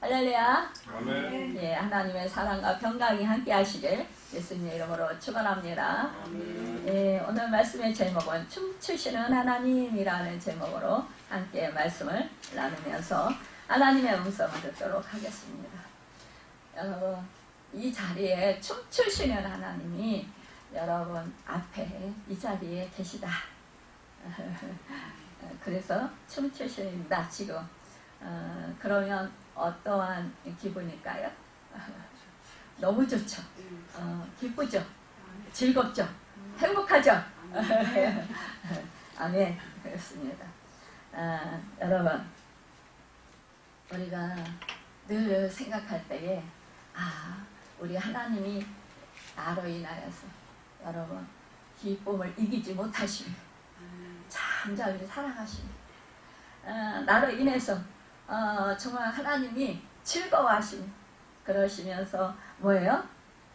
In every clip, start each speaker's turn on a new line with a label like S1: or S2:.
S1: 할렐루야.
S2: 아멘.
S1: 예, 하나님의 사랑과 평강이 함께 하시길 예수님의 이름으로 축원합니다. 예, 오늘 말씀의 제목은 춤추시는 하나님이라는 제목으로 함께 말씀을 나누면서 하나님의 음성을 듣도록 하겠습니다. 여러분, 이 자리에 춤추시는 하나님이 여러분 앞에 이 자리에 계시다. 그래서 춤추십니다 지금. 그러면 어떠한 기분일까요? 너무 좋죠. 기쁘죠. 즐겁죠. 행복하죠. 아멘. 그렇습니다. 여러분, 우리가 늘 생각할 때에 우리 하나님이 나로 인하여서 여러분 기쁨을 이기지 못하시며 잠잠히 사랑하시며 나로 인해서 정말 하나님이 즐거워하시며 그러시면서 뭐예요?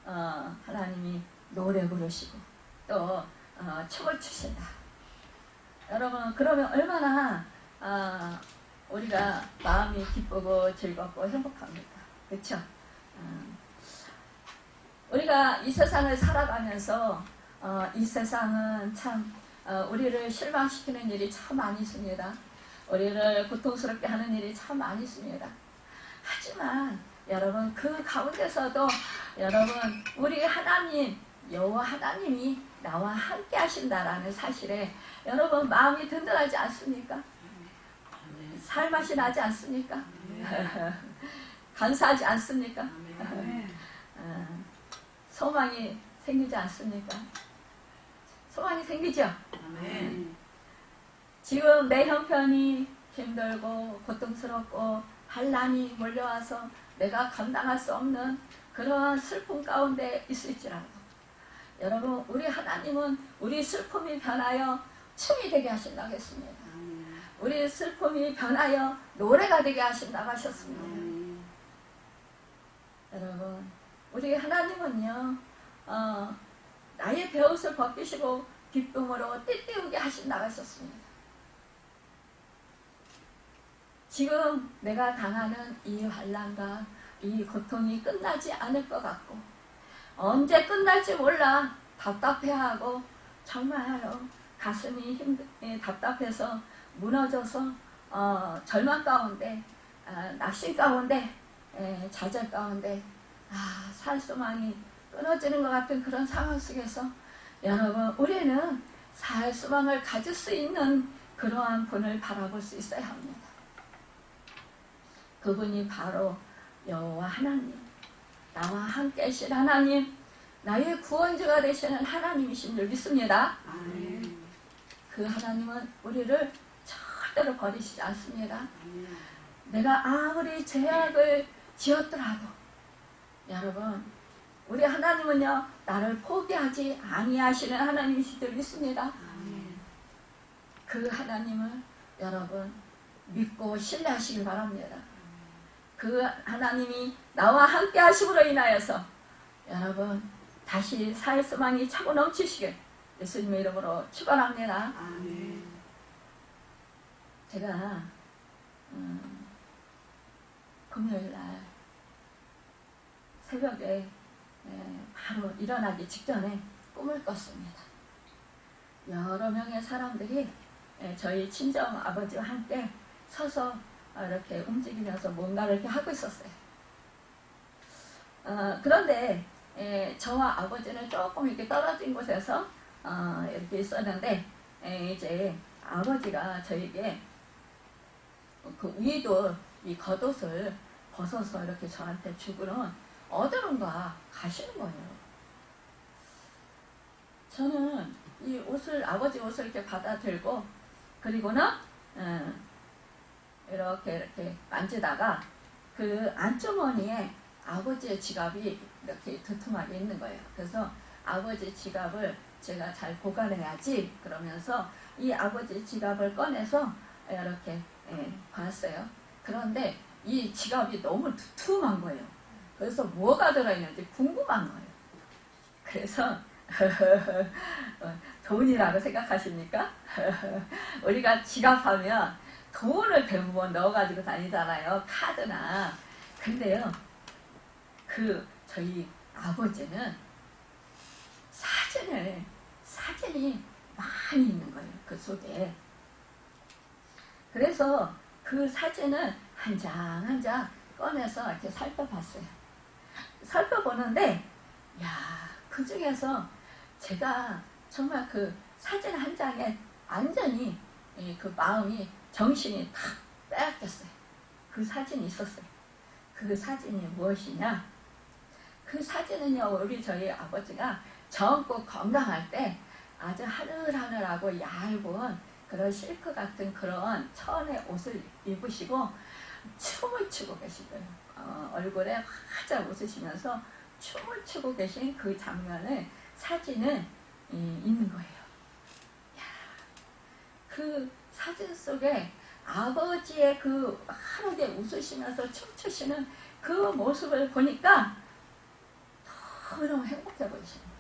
S1: 하나님이 노래 부르시고 또 춤을 추신다. 여러분, 그러면 얼마나 우리가 마음이 기쁘고 즐겁고 행복합니까? 그렇죠? 우리가 이 세상을 살아가면서 이 세상은 참 우리를 실망시키는 일이 참 많이 있습니다. 우리를 고통스럽게 하는 일이 참 많이 있습니다. 하지만 여러분, 그 가운데서도 여러분 우리 하나님 여호와 하나님이 나와 함께 하신다라는 사실에 여러분 마음이 든든하지 않습니까? 살맛이 나지 않습니까? 감사하지 않습니까? 소망이 생기지 않습니까? 소망이 생기죠? 지금 내 형편이 힘들고 고통스럽고 환난이 몰려와서 내가 감당할 수 없는 그러한 슬픔 가운데 있을지라도 여러분, 우리 하나님은 우리 슬픔이 변하여 춤이 되게 하신다고 했습니다. 우리 슬픔이 변하여 노래가 되게 하신다고 하셨습니다. 여러분, 우리 하나님은요 나의 베옷을 벗기시고 기쁨으로 띠띠우게 하신다고 하셨습니다. 지금 내가 당하는 이 환난과 이 고통이 끝나지 않을 것 같고 언제 끝날지 몰라 답답해하고 정말로 가슴이 답답해서 무너져서 절망 가운데 낙심 가운데 좌절 가운데 살 소망이 끊어지는 것 같은 그런 상황 속에서 여러분, 우리는 살 소망을 가질 수 있는 그러한 분을 바라볼 수 있어야 합니다. 그분이 바로 여호와 하나님, 나와 함께 하신 하나님, 나의 구원주가 되시는 하나님이신 줄 믿습니다. 그 하나님은 우리를 절대로 버리시지 않습니다. 내가 아무리 죄악을 지었더라도 여러분, 우리 하나님은요 나를 포기하지 아니하시는 하나님이신 줄 믿습니다. 그 하나님을 여러분 믿고 신뢰하시길 바랍니다. 그 하나님이 나와 함께 하심으로 인하여서 여러분 다시 살 소망이 차고 넘치시길 예수님의 이름으로 축원합니다. 제가 금요일날 새벽에 바로 일어나기 직전에 꿈을 꿨습니다. 여러 명의 사람들이 저희 친정 아버지와 함께 서서 이렇게 움직이면서 뭔가를 이렇게 하고 있었어요. 그런데 저와 아버지는 조금 이렇게 떨어진 곳에서 이렇게 있었는데 이제 아버지가 저에게 그 위도 이 겉옷을 벗어서 이렇게 저한테 주고는 어디론가 가시는 거예요. 저는 이 옷을 아버지 옷을 이렇게 받아들고 그리고는 이렇게 만지다가 그 안주머니에 아버지의 지갑이 이렇게 두툼하게 있는 거예요. 그래서 아버지 지갑을 제가 잘 보관해야지 그러면서 이 아버지 지갑을 꺼내서 이렇게 봤어요. 그런데 이 지갑이 너무 두툼한 거예요. 그래서 뭐가 들어있는지 궁금한 거예요. 그래서 돈이라고 생각하십니까? 우리가 지갑하면 돈을 대부분 넣어가지고 다니잖아요. 카드나. 근데요, 저희 아버지는 사진이 많이 있는 거예요. 그 속에. 그래서 그 사진을 한 장 한 장 꺼내서 이렇게 살펴봤어요. 살펴보는데, 그 중에서 제가 정말 그 사진 한 장에 완전히 그 마음이, 정신이 다 빼앗겼어요. 그 사진이 있었어요. 그 사진이 무엇이냐? 그 사진은요, 저희 아버지가 젊고 건강할 때 아주 하늘하늘하고 얇은 그런 실크 같은 그런 천의 옷을 입으시고 춤을 추고 계시고요. 얼굴에 활짝 웃으시면서 춤을 추고 계신 그 장면을 사진을 있는 거예요. 그 사진 속에 아버지의 그 환하게 웃으시면서 춤추시는 그 모습을 보니까 너무너무 행복해 보이시는 거예요.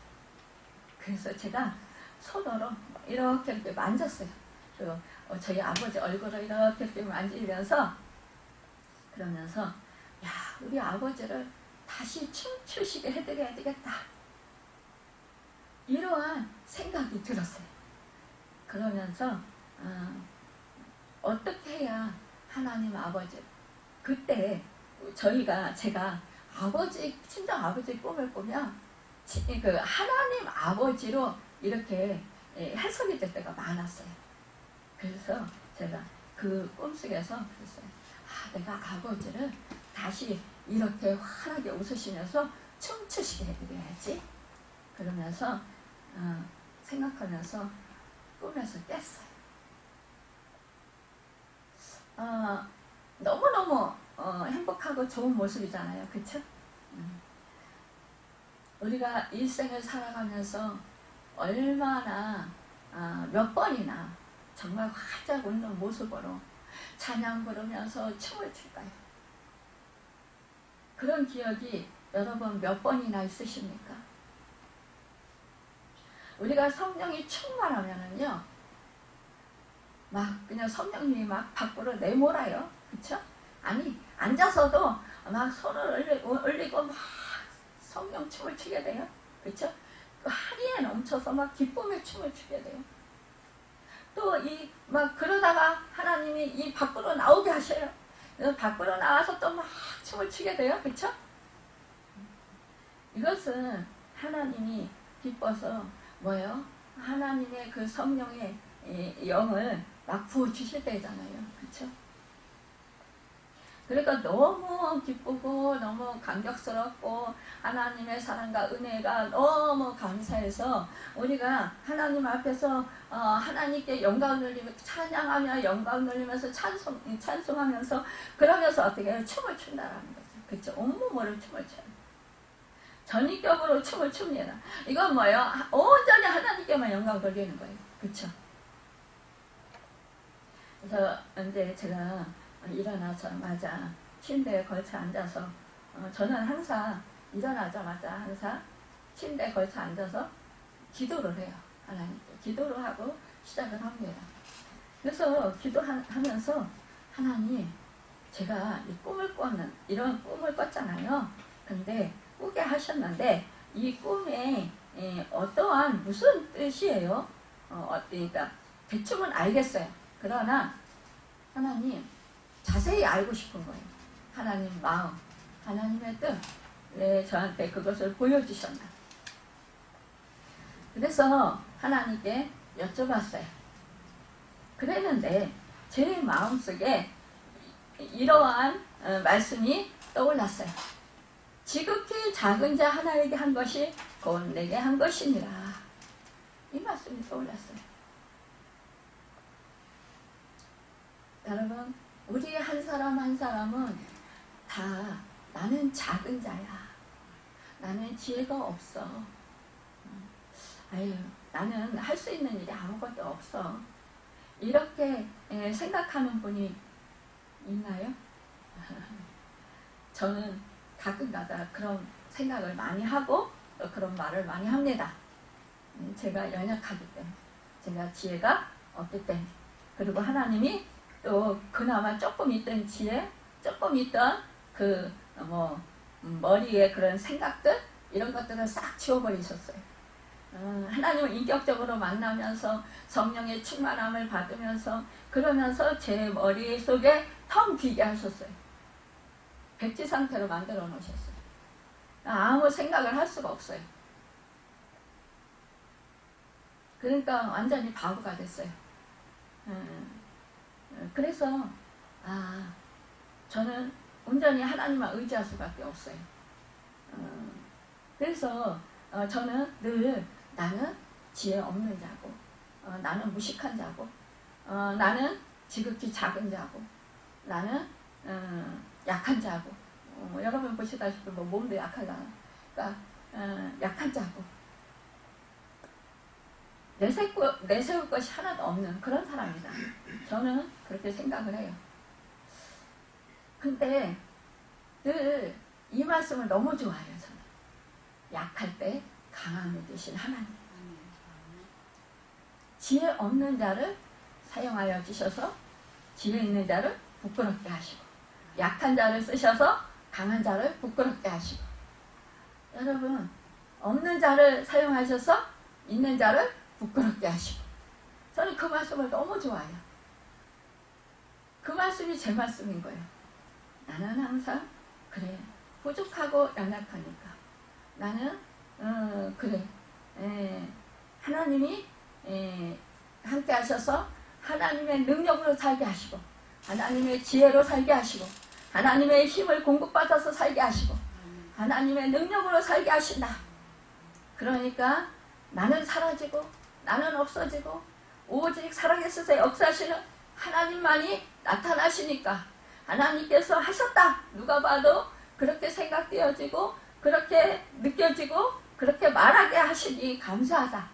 S1: 그래서 제가 손으로 이렇게 만졌어요. 저희 아버지 얼굴을 이렇게 만지면서, 그러면서 우리 아버지를 다시 춤추시게 해드려야 되겠다, 이러한 생각이 들었어요. 그러면서 어떻게 해야 하나님 아버지, 그때 제가 친정 아버지 꿈을 꾸면 그 하나님 아버지로 이렇게 해석이 될 때가 많았어요. 그래서 제가 그 꿈속에서 그랬어요. 내가 아버지를 다시 이렇게 환하게 웃으시면서 춤추시게 해드려야지. 그러면서 생각하면서 꿈에서 깼어요. 너무너무 행복하고 좋은 모습이잖아요. 그쵸? 우리가 일생을 살아가면서 얼마나 몇 번이나 정말 활짝 웃는 모습으로 찬양 부르면서 춤을 출까요? 그런 기억이 여러분 몇 번이나 있으십니까? 우리가 성령이 충만하면은요, 그냥 성령님이 막 밖으로 내몰아요. 그쵸? 아니, 앉아서도 막 손을 올리고 막 성령 춤을 추게 돼요. 그쵸? 그 한이에 넘쳐서 막 기쁨의 춤을 추게 돼요. 또 그러다가 하나님이 이 밖으로 나오게 하셔요. 밖으로 나와서 또 막 춤을 추게 돼요. 그쵸? 이것은 하나님이 기뻐서 뭐예요? 하나님의 그 성령의 영을 막 부어주실 때잖아요. 그쵸? 그러니까 너무 기쁘고 너무 감격스럽고 하나님의 사랑과 은혜가 너무 감사해서 우리가 하나님 앞에서 하나님께 영광을 돌리며 찬양하며 영광을 돌리면서 찬송하면서, 그러면서 어떻게 해요? 춤을 춘다라는 거죠. 그쵸? 온몸으로 춤을 춰요. 전인격으로 춤을 춥니다. 이건 뭐예요? 온전히 하나님께만 영광을 돌리는 거예요. 그쵸? 그래서 이제 제가 일어나자마자 침대에 걸쳐 앉아서, 저는 항상 일어나자마자 항상 침대에 걸쳐 앉아서 기도를 해요. 하나님께 기도를 하고 시작을 합니다. 그래서 기도하면서 하나님, 제가 이 꿈을 꿨는 이런 꿈을 꿨잖아요. 근데 꾸게 하셨는데 이 꿈에 어떠한 무슨 뜻이에요? 그러니까 대충은 알겠어요. 그러나 하나님, 자세히 알고 싶은 거예요. 하나님 마음, 하나님의 뜻, 왜 저한테 그것을 보여주셨나. 그래서 하나님께 여쭤봤어요. 그랬는데 제 마음속에 이러한 말씀이 떠올랐어요. 지극히 작은 자 하나에게 한 것이 곧 내게 한 것이니라. 이 말씀이 떠올랐어요. 여러분, 우리 한 사람 한 사람은 다 나는 작은 자야, 나는 지혜가 없어, 나는 할 수 있는 일이 아무것도 없어, 이렇게 생각하는 분이 있나요? 저는 가끔가다 그런 생각을 많이 하고 또 그런 말을 많이 합니다. 제가 연약하기 때문에, 제가 지혜가 없기 때문에, 그리고 하나님이 또 그나마 조금 있던 지혜, 조금 있던 그 머리에 그런 생각들 이런 것들을 싹 지워버리셨어요. 하나님을 인격적으로 만나면서 성령의 충만함을 받으면서 그러면서 제 머릿속에 텅 비게 하셨어요. 백지 상태로 만들어 놓으셨어요. 아무 생각을 할 수가 없어요. 그러니까 완전히 바보가 됐어요. 그래서 저는 온전히 하나님만 의지할 수밖에 없어요. 그래서 저는 늘 나는 지혜 없는 자고 나는 무식한 자고 나는 지극히 작은 자고 나는 약한 자고 여러분 보시다시피 몸도 약하잖아. 그러니까 약한 자고 내세울 것이 하나도 없는 그런 사람이다. 저는 그렇게 생각을 해요. 근데 늘 이 말씀을 너무 좋아해요. 저는 약할 때 강함을 주신 하나님, 지혜 없는 자를 사용하여 주셔서 지혜 있는 자를 부끄럽게 하시고 약한 자를 쓰셔서 강한 자를 부끄럽게 하시고 여러분 없는 자를 사용하셔서 있는 자를 부끄럽게 하시고 저는 그 말씀을 너무 좋아해요. 그 말씀이 제 말씀인 거예요. 나는 항상 그래 부족하고 연약하니까 나는 그래 하나님이 함께 하셔서 하나님의 능력으로 살게 하시고 하나님의 지혜로 살게 하시고 하나님의 힘을 공급받아서 살게 하시고 하나님의 능력으로 살게 하신다. 그러니까 나는 사라지고 나는 없어지고 오직 살아계셔서 역사하시는 하나님만이 나타나시니까 하나님께서 하셨다. 누가 봐도 그렇게 생각되어지고 그렇게 느껴지고 그렇게 말하게 하시니 감사하다.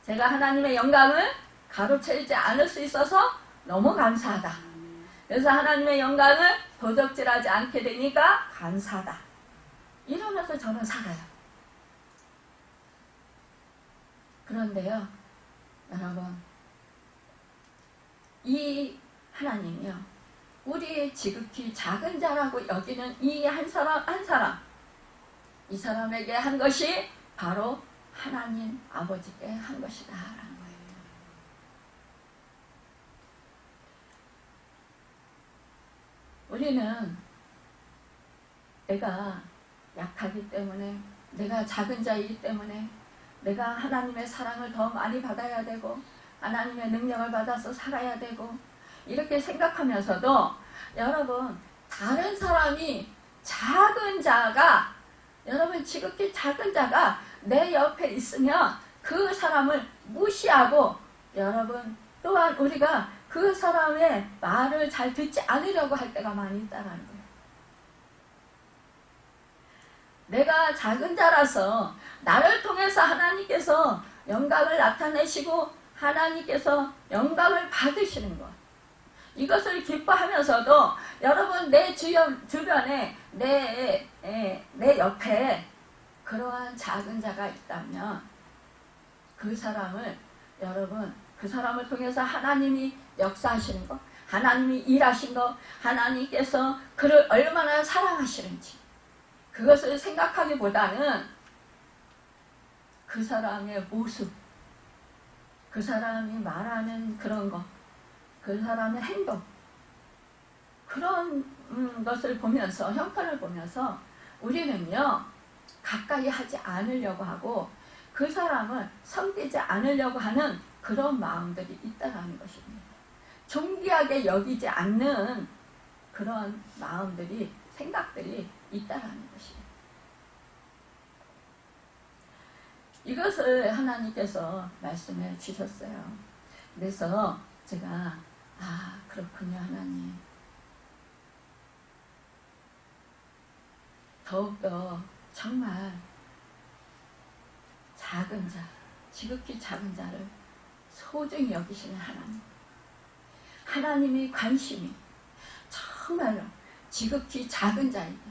S1: 제가 하나님의 영광을 가로채지 않을 수 있어서 너무 감사하다. 그래서 하나님의 영광을 도적질하지 않게 되니까 감사하다. 이러면서 저는 살아요. 그런데요, 여러분, 이 하나님이요, 우리 지극히 작은 자라고 여기는 이 한 사람 한 사람, 이 사람에게 한 것이 바로 하나님 아버지께 한 것이다 라는 거예요. 우리는 내가 약하기 때문에 내가 작은 자이기 때문에 내가 하나님의 사랑을 더 많이 받아야 되고 하나님의 능력을 받아서 살아야 되고 이렇게 생각하면서도 여러분 다른 사람이 작은 자가 여러분 지극히 작은 자가 내 옆에 있으면 그 사람을 무시하고 여러분 또한 우리가 그 사람의 말을 잘 듣지 않으려고 할 때가 많이 있다는 거예요. 내가 작은 자라서 나를 통해서 하나님께서 영광을 나타내시고 하나님께서 영광을 받으시는 것, 이것을 기뻐하면서도 여러분 내 주변에 내 옆에 그러한 작은 자가 있다면 그 사람을 여러분 그 사람을 통해서 하나님이 역사하시는 것, 하나님이 일하신 것, 하나님께서 그를 얼마나 사랑하시는지 그것을 생각하기보다는 그 사람의 모습, 그 사람이 말하는 그런 것, 그 사람의 행동, 그런 것을 보면서 형편을 보면서 우리는요 가까이 하지 않으려고 하고 그 사람을 섬기지 않으려고 하는 그런 마음들이 있다는 것입니다. 존귀하게 여기지 않는 그런 마음들이 생각들이 있다는 것이에요. 이것을 하나님께서 말씀해 주셨어요. 그래서 제가 그렇군요 하나님, 더욱더 정말 작은 자, 지극히 작은 자를 소중히 여기시는 하나님, 하나님의 관심이 정말로 지극히 작은 자이고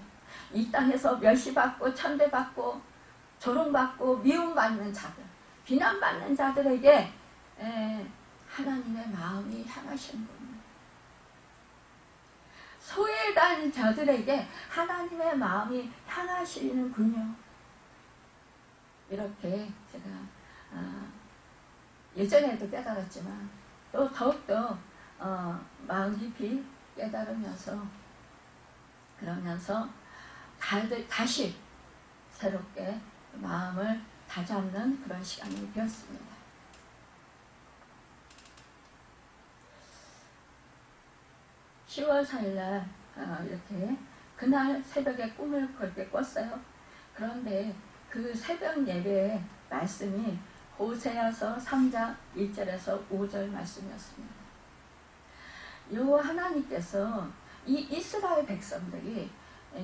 S1: 이 땅에서 멸시받고 천대받고 조롱받고 미움받는 자들, 비난받는 자들에게 하나님의 마음이 향하시는 겁니다. 소외된 자들에게 하나님의 마음이 향하시는군요. 이렇게 제가 예전에도 깨달았지만 또 더욱더 마음 깊이 깨달으면서 그러면서 다시 새롭게 마음을 다잡는 그런 시간이 되었습니다. 10월 4일날 이렇게 그날 새벽에 꿈을 그렇게 꿨어요. 그런데 그 새벽 예배의 말씀이 호세아서 3장 1절에서 5절 말씀이었습니다. 요 하나님께서 이 이스라엘 백성들이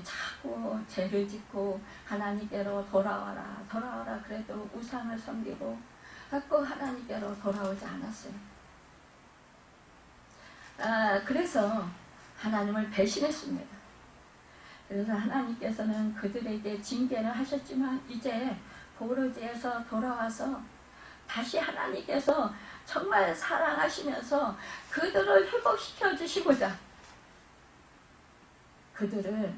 S1: 자꾸 죄를 짓고 하나님께로 돌아와라 그래도 우상을 섬기고 자꾸 하나님께로 돌아오지 않았어요. 그래서 하나님을 배신했습니다. 그래서 하나님께서는 그들에게 징계를 하셨지만 이제 보르지에서 돌아와서 다시 하나님께서 정말 사랑하시면서 그들을 회복시켜 주시고자 그들을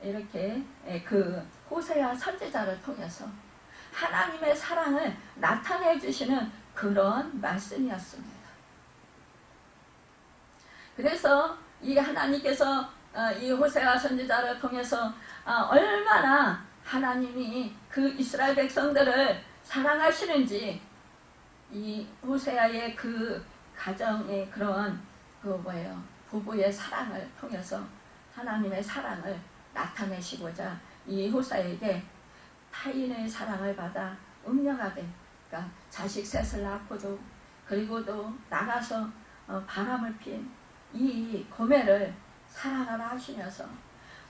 S1: 이렇게 그 호세아 선지자를 통해서 하나님의 사랑을 나타내 주시는 그런 말씀이었습니다. 그래서 이 하나님께서 이 호세아 선지자를 통해서 얼마나 하나님이 그 이스라엘 백성들을 사랑하시는지 이 호세아의 그 가정의 그런 부부의 사랑을 통해서 하나님의 사랑을 나타내시고자 이 호세아에게 타인의 사랑을 받아 음녀가되 그러니까 자식 셋을 낳고도 그리고 또 나가서 바람을 핀 이 고멜을 사랑하라 하시면서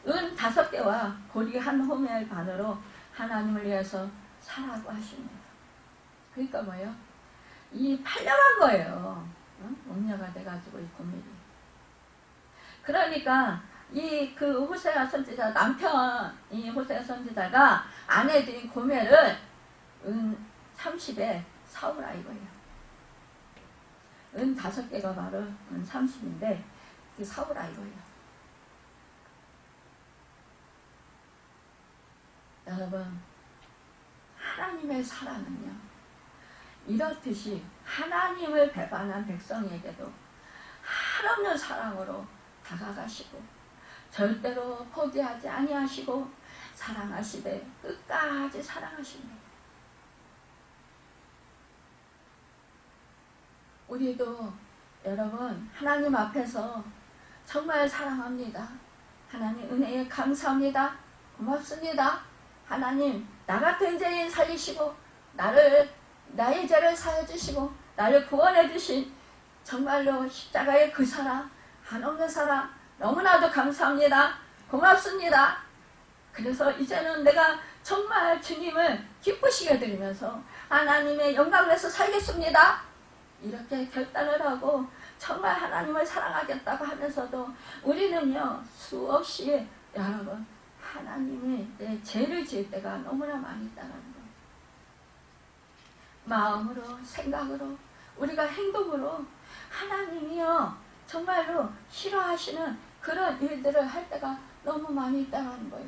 S1: 은 5개와 고리 1호멜 반으로 하나님을 위해서 사라고 하십니다. 그러니까 뭐예요? 이 팔려간 거예요. 음녀가 돼가지고 이 고멜이. 그러니까 이 그 호세아 선지자 남편 이 호세아 선지자가 아내들인 고멜을 은 30에 사오라 이거예요. 은 5개가 바로 은 30인데 그 사오라 이거예요. 여러분 하나님의 사랑은요 이렇듯이 하나님을 배반한 백성에게도 한없는 사랑으로 다가가시고 절대로 포기하지 아니하시고 사랑하시되 끝까지 사랑하십니다. 우리도 여러분 하나님 앞에서 정말 사랑합니다. 하나님 은혜에 감사합니다. 고맙습니다. 하나님 나 같은 죄인 살리시고 나의 죄를 사해 주시고 나를 구원해 주신 정말로 십자가의 그 사랑 한없는 사랑 너무나도 감사합니다. 고맙습니다. 그래서 이제는 내가 정말 주님을 기쁘시게 드리면서 하나님의 영광을 위해서 살겠습니다. 이렇게 결단을 하고 정말 하나님을 사랑하겠다고 하면서도 우리는요 수없이 여러분 하나님이 내 죄를 지을 때가 너무나 많이 있다는 거예요. 마음으로 생각으로 우리가 행동으로 하나님이요 정말로 싫어하시는 그런 일들을 할 때가 너무 많이 있다는 거예요.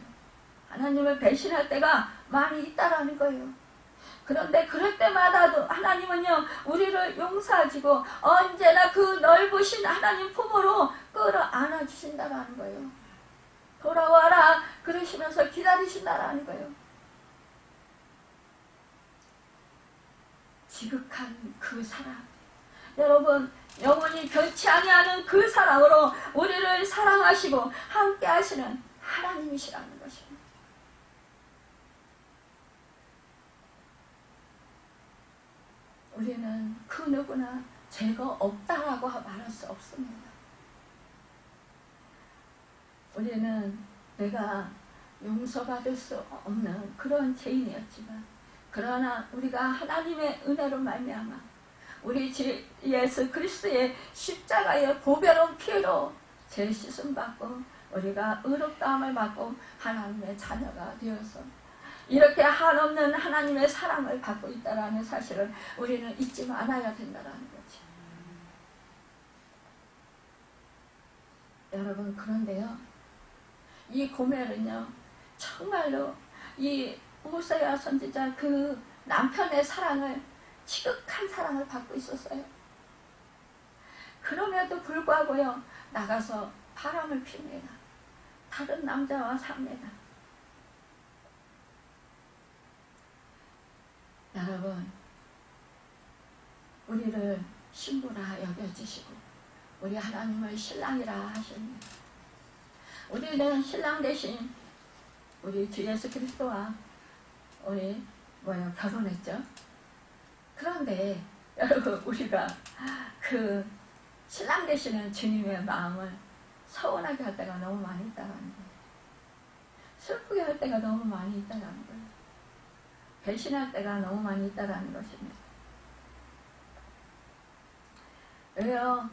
S1: 하나님을 배신할 때가 많이 있다는 거예요. 그런데 그럴 때마다도 하나님은요 우리를 용서하시고 언제나 그 넓으신 하나님 품으로 끌어안아 주신다는 거예요. 돌아와라 그러시면서 기다리신다는 거예요. 지극한 그 사랑 여러분 영원히 변치 아니하는 그 사랑으로 우리를 사랑하시고 함께 하시는 하나님이시라는 것입니다. 우리는 그 누구나 죄가 없다라고 말할 수 없습니다. 우리는 내가 용서받을 수 없는 그런 죄인이었지만 그러나 우리가 하나님의 은혜로 말미암아 우리 주 예수 그리스도의 십자가의 보배로운 피로 죄 씻음 받고 우리가 의롭다함을 받고 하나님의 자녀가 되어서 이렇게 한없는 하나님의 사랑을 받고 있다는 사실을 우리는 잊지 말아야 된다는 거지. 여러분, 그런데요, 이 고멜은요, 정말로 이 호세아 선지자 그 남편의 사랑을, 지극한 사랑을 받고 있었어요. 그럼에도 불구하고요, 나가서 바람을 핍니다. 다른 남자와 삽니다. 여러분, 우리를 신부라 여겨주시고 우리 하나님을 신랑이라 하십니다. 우리는 신랑 대신 우리 주 예수 그리스도와 우리 결혼했죠. 그런데 여러분, 우리가 그 신랑 되시는 주님의 마음을 서운하게 할 때가 너무 많이 있다는 거예요. 슬프게 할 때가 너무 많이 있다는 거예요. 배신할 때가 너무 많이 있다는 것입니다. 왜요?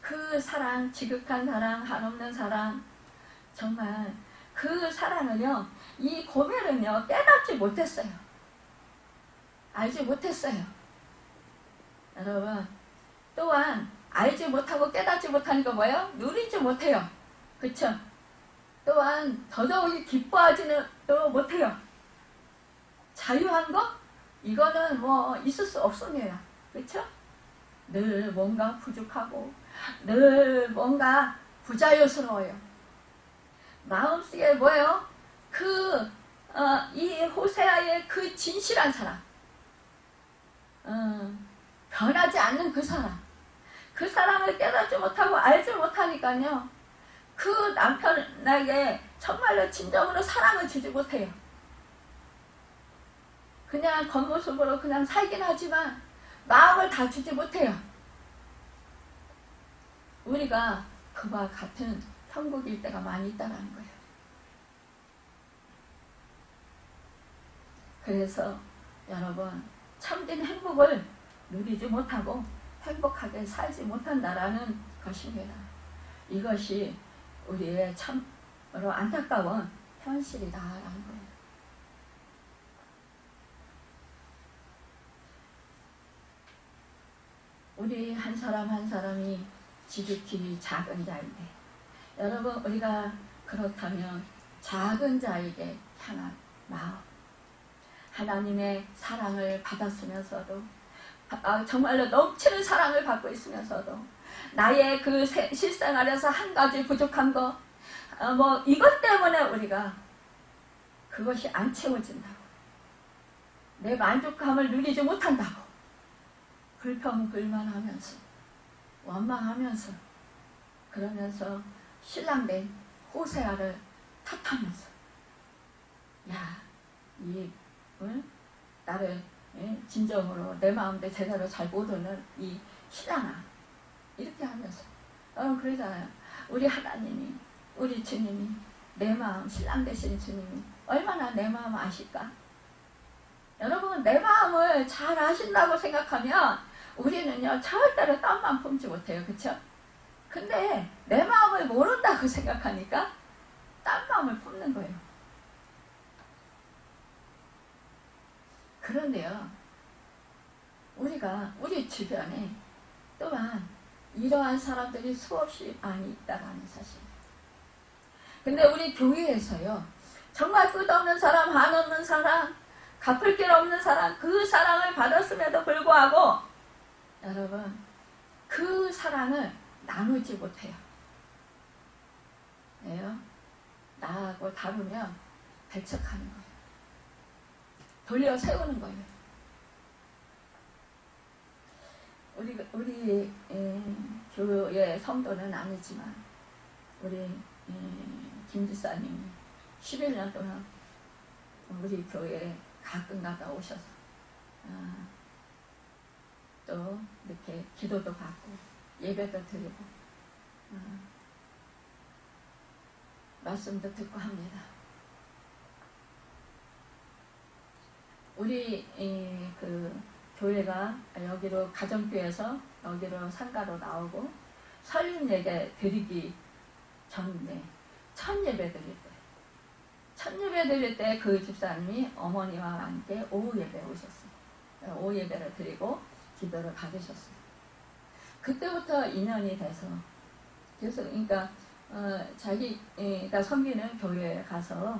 S1: 그 사랑, 지극한 사랑, 한없는 사랑, 정말 그 사랑을요, 이 고멜은요, 깨닫지 못했어요. 알지 못했어요. 여러분, 또한 알지 못하고 깨닫지 못하니까 뭐예요? 누리지 못해요. 그쵸? 또한 더더욱이 기뻐하지는 또 못해요. 자유한 거? 이거는 있을 수 없습니다. 그쵸? 늘 뭔가 부족하고 늘 뭔가 부자유스러워요. 마음속에 뭐예요? 이 호세아의 그 진실한 사랑, 변하지 않는 그 사랑, 그 사랑을 깨닫지 못하고 알지 못하니까요, 그 남편에게 정말로 진정으로 사랑을 주지 못해요. 그냥 겉모습으로 그냥 살긴 하지만 마음을 다 주지 못해요. 우리가 그와 같은 형국일 때가 많이 있다는 거예요. 그래서 여러분, 참된 행복을 누리지 못하고 행복하게 살지 못한다라는 것입니다. 이것이 우리의 참으로 안타까운 현실이다라는 거예요. 우리 한 사람 한 사람이 지극히 작은 자인데, 여러분, 우리가 그렇다면 작은 자에게 향한 마음, 하나님의 사랑을 받았으면서도, 정말로 넘치는 사랑을 받고 있으면서도 나의 그 실생활에서 한 가지 부족한 거, 이것 때문에 우리가 그것이 안 채워진다고, 내 만족감을 누리지 못한다고 불평불만하면서 원망하면서, 그러면서 신랑된 호세아를 탓하면서, 나를 진정으로 내 마음대 제대로 잘 모르는 이 신랑아, 이렇게 하면서 그러잖아요. 우리 하나님이, 우리 주님이, 내 마음, 신랑 되신 주님이 얼마나 내 마음 아실까? 여러분, 내 마음을 잘 아신다고 생각하면 우리는요, 절대로 땀만 품지 못해요. 그쵸? 근데 내 마음을 모른다고 생각하니까 딴 마음을 품는 거예요. 그런데요, 우리가 우리 주변에 또한 이러한 사람들이 수없이 많이 있다는 사실. 근데 우리 교회에서요, 정말 끝없는 사람, 한없는 사람, 갚을 길 없는 사람, 그 사랑을 받았음에도 불구하고 여러분, 그 사랑을 나누지 못해요. 왜요? 나하고 다루면 배척하는 거예요. 돌려 세우는 거예요. 우리 교회 성도는 아니지만 우리 김 지사님이 11년 동안 우리 교회에 가끔 가다 오셔서 또 이렇게 기도도 받고 예배도 드리고 말씀도 듣고 합니다. 우리 그 교회가 여기로 가정교회에서 여기로 상가로 나오고 설립 예배 드리기 전에 첫 예배 드릴 때 그 집사님이 어머니와 함께 오후 예배 오셨어요. 오후 예배를 드리고 기도를 받으셨어요. 그때부터 인연이 돼서 계속, 그러니까 자기가 섬기는 교회에 가서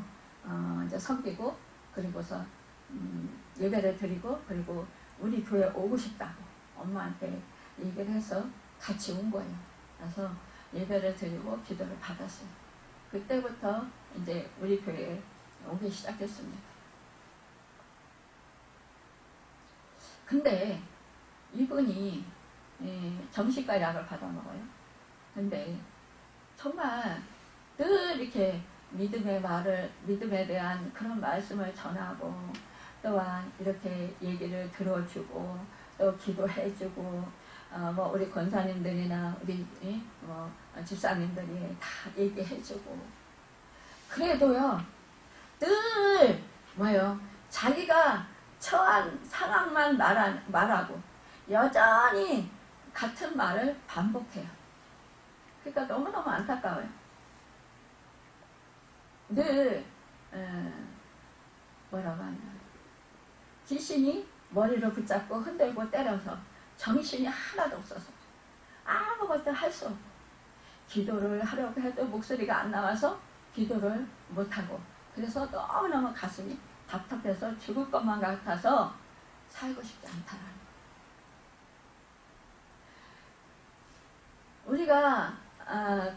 S1: 이제 섬기고 그리고서 예배를 드리고 그리고 우리 교회 오고 싶다고 엄마한테 얘기를 해서 같이 온 거예요. 그래서 예배를 드리고 기도를 받았어요. 그때부터 이제 우리 교회에 오기 시작했습니다. 근데 이분이 정신과 약을 받아 먹어요. 근데 정말 늘 이렇게 믿음에 대한 그런 말씀을 전하고 또한 이렇게 얘기를 들어주고 또 기도해주고 뭐 우리 권사님들이나 우리 뭐 집사님들이 다 얘기해주고 그래도요 늘 뭐요 자기가 처한 상황만 말하고 여전히 같은 말을 반복해요. 그러니까 너무너무 안타까워요. 늘 뭐라고 하나 귀신이 머리를 붙잡고 흔들고 때려서 정신이 하나도 없어서 아무것도 할 수 없고 기도를 하려고 해도 목소리가 안 나와서 기도를 못하고 그래서 너무너무 가슴이 답답해서 죽을 것만 같아서 살고 싶지 않다라는 거예요. 우리가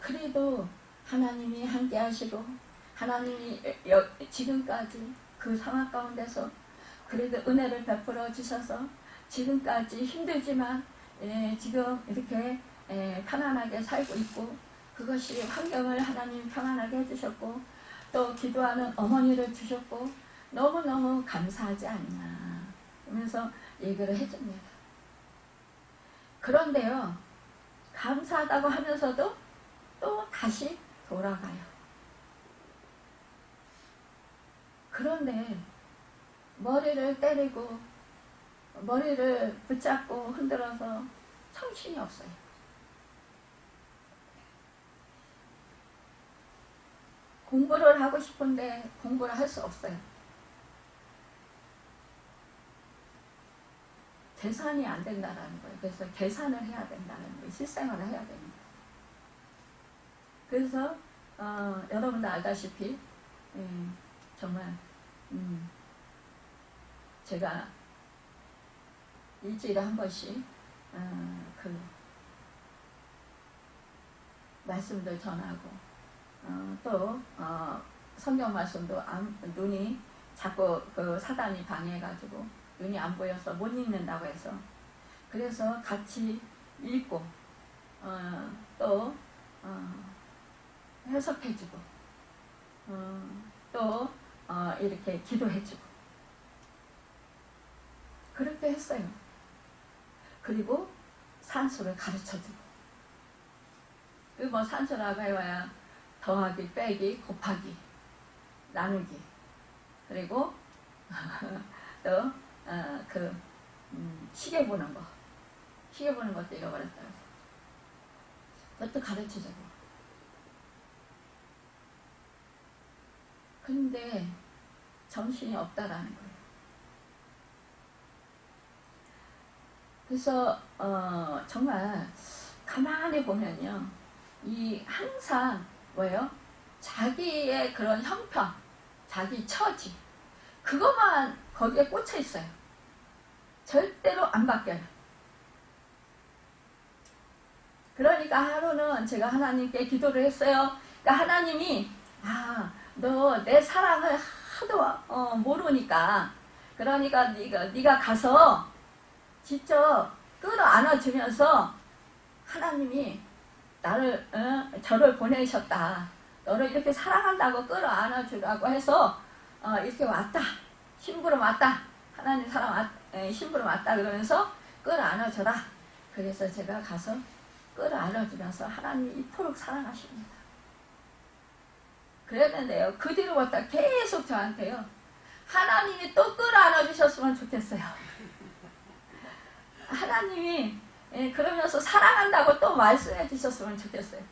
S1: 그래도 하나님이 함께 하시고 하나님이 지금까지 그 상황 가운데서 그래도 은혜를 베풀어 주셔서 지금까지 힘들지만 지금 이렇게 편안하게 살고 있고 그것이 환경을 하나님 평안하게 해주셨고 또 기도하는 어머니를 주셨고 너무너무 감사하지 않나 하면서 얘기를 해줍니다. 그런데요 감사하다고 하면서도 또 다시 돌아가요. 그런데 머리를 때리고 머리를 붙잡고 흔들어서 정신이 없어요. 공부를 하고 싶은데 공부를 할 수 없어요. 계산이 안 된다는 거예요. 그래서 계산을 해야 된다는 거예요. 실생활을 해야 됩니다. 그래서 여러분도 알다시피 정말 제가 일주일에 한 번씩 그 말씀들 전하고 또 성경 말씀도 눈이 자꾸 그 사단이 방해해가지고 눈이 안 보여서 못 읽는다고 해서 그래서 같이 읽고 또 해석해주고 또 이렇게 기도해주고 그렇게 했어요. 그리고 산수를 가르쳐주고 그 뭐 산수라고 해봐야 더하기, 빼기, 곱하기, 나누기 그리고 또 시계 보는 거 시계 보는 것도 잃어버렸다고 그것도 가르쳐주고 근데 정신이 없다라는 거예요. 그래서 정말 가만히 보면요 이 항상 뭐예요? 자기의 그런 형편 자기 처지 그것만 거기에 꽂혀 있어요. 절대로 안 바뀌어요. 그러니까 하루는 제가 하나님께 기도를 했어요. 그러니까 하나님이 너 내 사랑을 하도 모르니까 그러니까 네가 가서 직접 끌어안아주면서 하나님이 저를 보내셨다. 너를 이렇게 사랑한다고 끌어안아주라고 해서 이렇게 왔다. 심부름 왔다. 하나님 심부름 왔다 그러면서 끌어안아줘라. 그래서 제가 가서 끌어안아주면서 하나님이 이토록 사랑하십니다. 그랬는데요. 그 뒤로부터 계속 저한테요. 하나님이 또 끌어안아주셨으면 좋겠어요. 하나님이 그러면서 사랑한다고 또 말씀해 주셨으면 좋겠어요.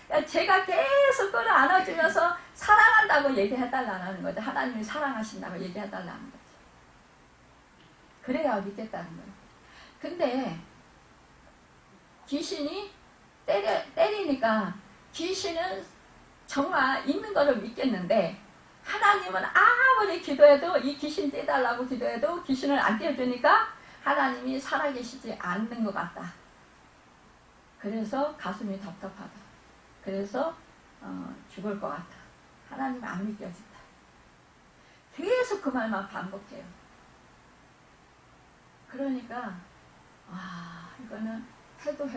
S1: 그러니까 제가 계속 끌어안아주면서 사랑한다고 얘기해달라는 거죠. 하나님이 사랑하신다고 얘기해달라는 거죠. 그래야 믿겠다는 거예요. 근데 귀신이 때리니까 귀신은 정말 있는 거를 믿겠는데 하나님은 아무리 기도해도 이 귀신 떼달라고 기도해도 귀신을 안 떼어주니까 하나님이 살아계시지 않는 것 같다. 그래서 가슴이 답답하다. 그래서 죽을 것 같다. 하나님 안 믿겨진다. 계속 그 말만 반복해요. 그러니까 이거는 해도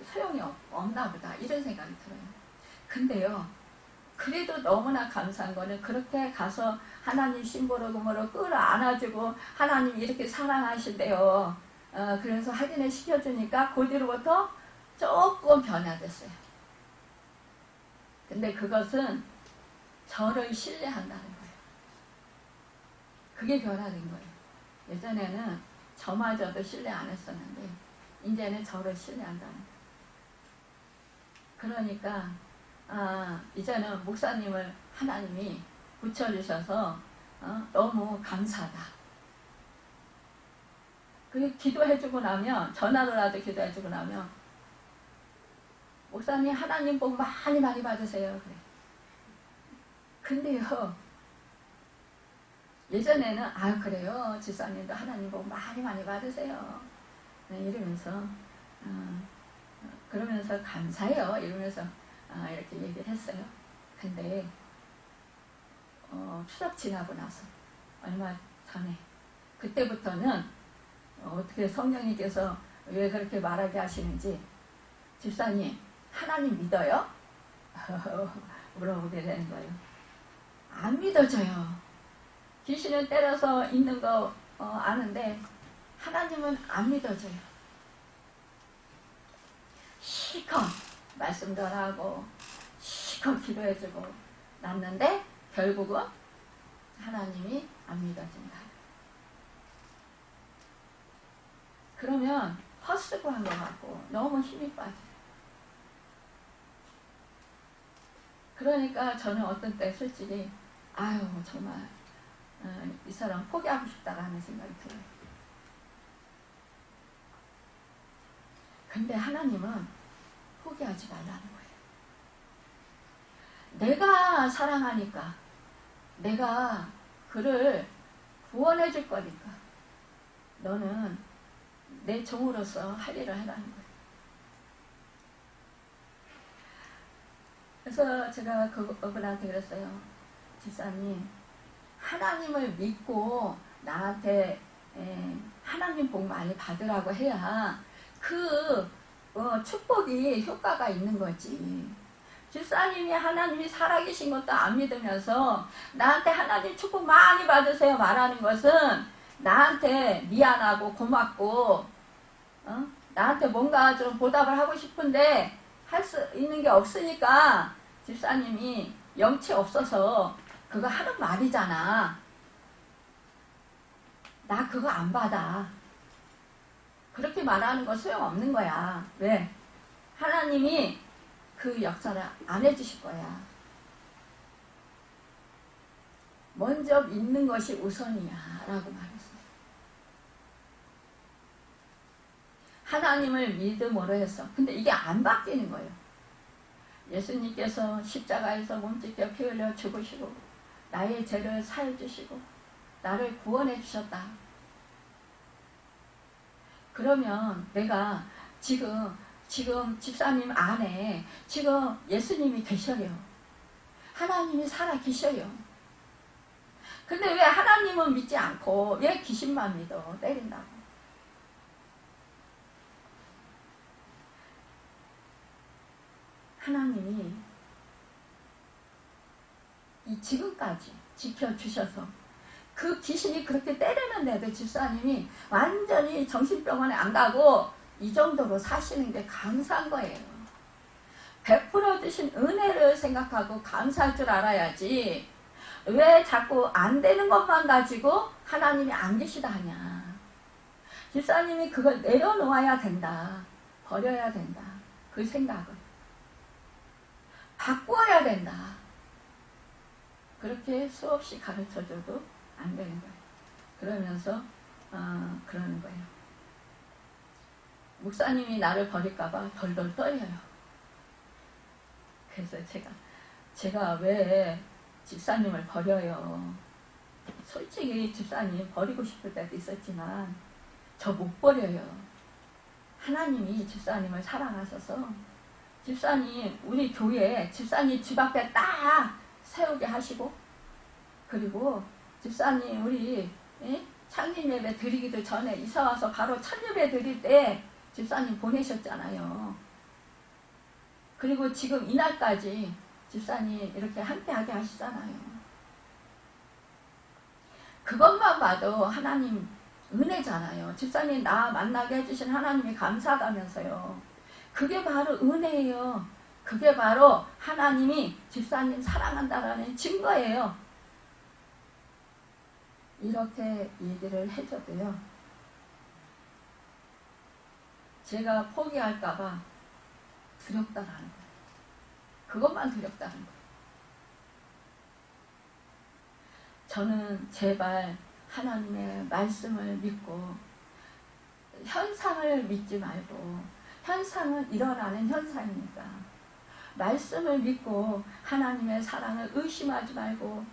S1: 소용이 없나 보다 이런 생각이 들어요. 근데요, 그래도 너무나 감사한 거는 그렇게 가서 하나님 심부름 금으로 끌어안아주고 하나님 이렇게 사랑하신대요. 그래서 확인을 시켜주니까 그 뒤로부터 조금 변화됐어요. 근데 그것은 저를 신뢰한다는 거예요. 그게 변화된 거예요. 예전에는 저마저도 신뢰 안 했었는데 이제는 저를 신뢰한다는 거예요. 그러니까 이제는 목사님을 하나님이 붙여주셔서 너무 감사하다. 그 기도해주고 나면, 전화로라도 기도해주고 나면 목사님 하나님 복 많이 많이 받으세요. 그래. 근데요, 예전에는 그래요, 집사님도 하나님 복 많이 많이 받으세요. 이러면서 그러면서 감사해요. 이러면서 이렇게 얘기를 했어요. 근데 추석 지나고 나서 얼마 전에 그때부터는 어떻게 성령님께서 왜 그렇게 말하게 하시는지, 집사님 하나님 믿어요? 물어보게 되는 거예요. 안 믿어져요. 귀신을 때려서 있는 거 아는데 하나님은 안 믿어져요. 실컷 말씀도 하고 실컷 기도해주고 났는데 결국은 하나님이 안 믿어진다. 그러면 헛쓰고 한 것 같고 너무 힘이 빠져요. 그러니까 저는 어떤 때 솔직히 정말 이 사람 포기하고 싶다고 하는 생각이 들어요. 근데 하나님은 포기하지 말라는 거예요. 내가 사랑하니까, 내가 그를 구원해 줄 거니까 너는 내 종으로서 할 일을 해라는 거예요. 그래서 제가 그분한테 그랬어요. 집사님, 하나님을 믿고 나한테 하나님 복 많이 받으라고 해야 그 축복이 효과가 있는 거지. 집사님이 하나님이 살아계신 것도 안 믿으면서 나한테 하나님 축복 많이 받으세요 말하는 것은 나한테 미안하고 고맙고 나한테 뭔가 좀 보답을 하고 싶은데 할 수 있는 게 없으니까 집사님이 영치 없어서 그거 하는 말이잖아. 나 그거 안 받아. 그렇게 말하는 건 소용없는 거야. 왜? 하나님이 그 역사를 안 해주실 거야. 먼저 믿는 것이 우선이야 라고 말했어요. 하나님을 믿음으로 해서. 근데 이게 안 바뀌는 거예요. 예수님께서 십자가에서 몸짓겨 피 흘려 죽으시고 나의 죄를 사해 주시고 나를 구원해 주셨다. 그러면 내가 지금 집사님 안에 지금 예수님이 계셔요. 하나님이 살아 계셔요. 근데 왜 하나님은 믿지 않고 왜 귀신만 믿어? 때린다고. 하나님이 지금까지 지켜주셔서 그 귀신이 그렇게 때리는데도 집사님이 완전히 정신병원에 안 가고 이 정도로 사시는 게 감사한 거예요. 베풀어 주신 은혜를 생각하고 감사할 줄 알아야지 왜 자꾸 안 되는 것만 가지고 하나님이 안 계시다 하냐. 집사님이 그걸 내려놓아야 된다. 버려야 된다. 그 생각을 바꾸어야 된다. 그렇게 수없이 가르쳐줘도 안 되는 거예요. 그러면서 그러는 거예요. 목사님이 나를 버릴까봐 덜덜 떨려요. 그래서 제가 왜 집사님을 버려요. 솔직히 집사님 버리고 싶을 때도 있었지만 저 못 버려요. 하나님이 집사님을 사랑하셔서 집사님 우리 교회 집사님 집 앞에 딱 세우게 하시고, 그리고 집사님 우리 창립 예배 드리기도 전에 이사와서 바로 첫 예배 드릴 때 집사님 보내셨잖아요. 그리고 지금 이날까지 집사님 이렇게 함께하게 하시잖아요. 그것만 봐도 하나님 은혜잖아요. 집사님 나 만나게 해주신 하나님이 감사하다면서요. 그게 바로 은혜예요. 그게 바로 하나님이 집사님 사랑한다라는 증거예요. 이렇게 얘기를 해줘도요, 제가 포기할까봐 두렵다라는 거예요. 그것만 두렵다는 거예요. 저는 제발 하나님의 말씀을 믿고 현상을 믿지 말고, 현상은 일어나는 현상이니까 말씀을 믿고 하나님의 사랑을 의심하지 말고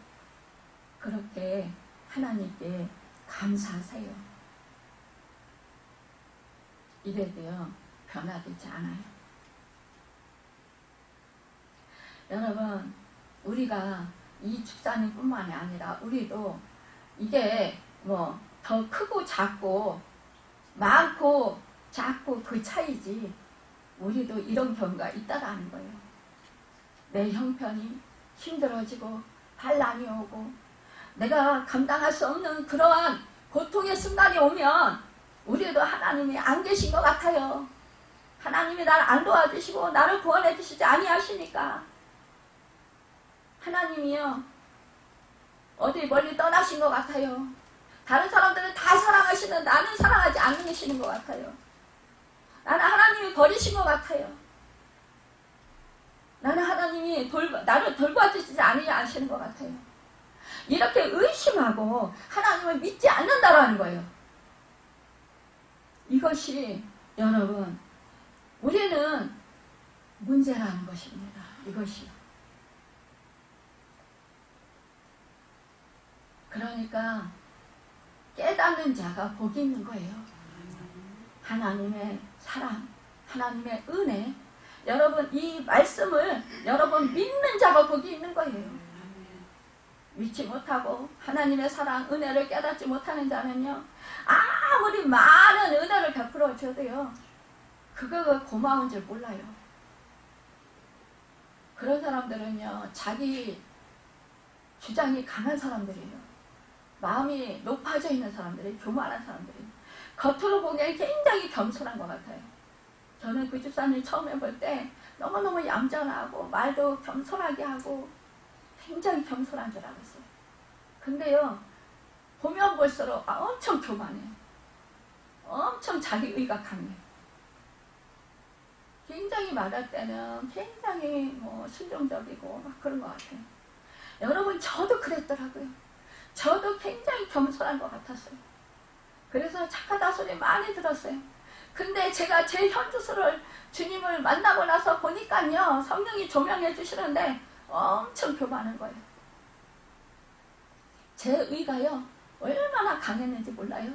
S1: 그렇게 하나님께 감사하세요. 이래도요 변화되지 않아요. 여러분, 우리가 이 집사님뿐만이 아니라 우리도 이게 뭐 더 크고 작고 많고 작고 그 차이지, 우리도 이런 경우가 있다라는 거예요. 내 형편이 힘들어지고 반란이 오고 내가 감당할 수 없는 그러한 고통의 순간이 오면 우리도 하나님이 안 계신 것 같아요. 하나님이 나를 안 도와주시고 나를 구원해 주시지 아니하시니까 하나님이요 어디 멀리 떠나신 것 같아요. 다른 사람들은 다 사랑하시는 나는 사랑하지 않으시는 것 같아요. 나는 하나님이 버리신 것 같아요. 나는 하나님이 나를 돌봐주시지 아니하시는 것 같아요. 이렇게 의심하고 하나님을 믿지 않는다라는 거예요. 이것이 여러분 우리는 문제라는 것입니다. 이것이. 그러니까 깨닫는 자가 복이 있는 거예요. 하나님의 사랑, 하나님의 은혜, 여러분 이 말씀을 여러분 믿는 자가 복이 있는 거예요. 믿지 못하고 하나님의 사랑, 은혜를 깨닫지 못하는 자는요 아무리 많은 은혜를 베풀어 줘도요 그거가 고마운 줄 몰라요. 그런 사람들은요 자기 주장이 강한 사람들이에요. 마음이 높아져 있는 사람들이, 교만한 사람들이 겉으로 보기엔 굉장히 겸손한 것 같아요. 저는 그 집사님 처음에 볼 때 너무너무 얌전하고 말도 겸손하게 하고 굉장히 겸손한 줄 알았어요. 근데요 보면 볼수록 엄청 교만해요. 엄청 자기의가 강해요. 굉장히 말할 때는 굉장히 뭐 순종적이고 막 그런 것 같아요. 여러분 저도 그랬더라고요. 저도 굉장히 겸손한 것 같았어요. 그래서 착하다 소리 많이 들었어요. 근데 제가 제 현주소를 주님을 만나고 나서 보니까요 성령이 조명해 주시는데 엄청 교만한 거예요. 제 의가요 얼마나 강했는지 몰라요.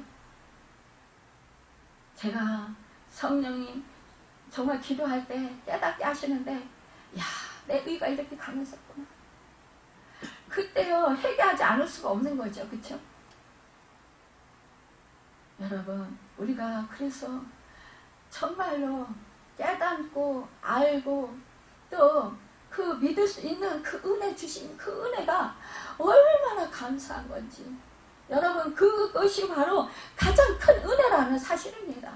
S1: 제가 성령이 정말 기도할 때 깨닫게 하시는데 야, 내 의가 이렇게 강했었구나. 그때요 회개하지 않을 수가 없는 거죠. 그렇죠? 여러분 우리가 그래서 정말로 깨닫고 알고 또 그 믿을 수 있는 그 은혜 주신 그 은혜가 얼마나 감사한 건지 여러분 그것이 바로 가장 큰 은혜라는 사실입니다.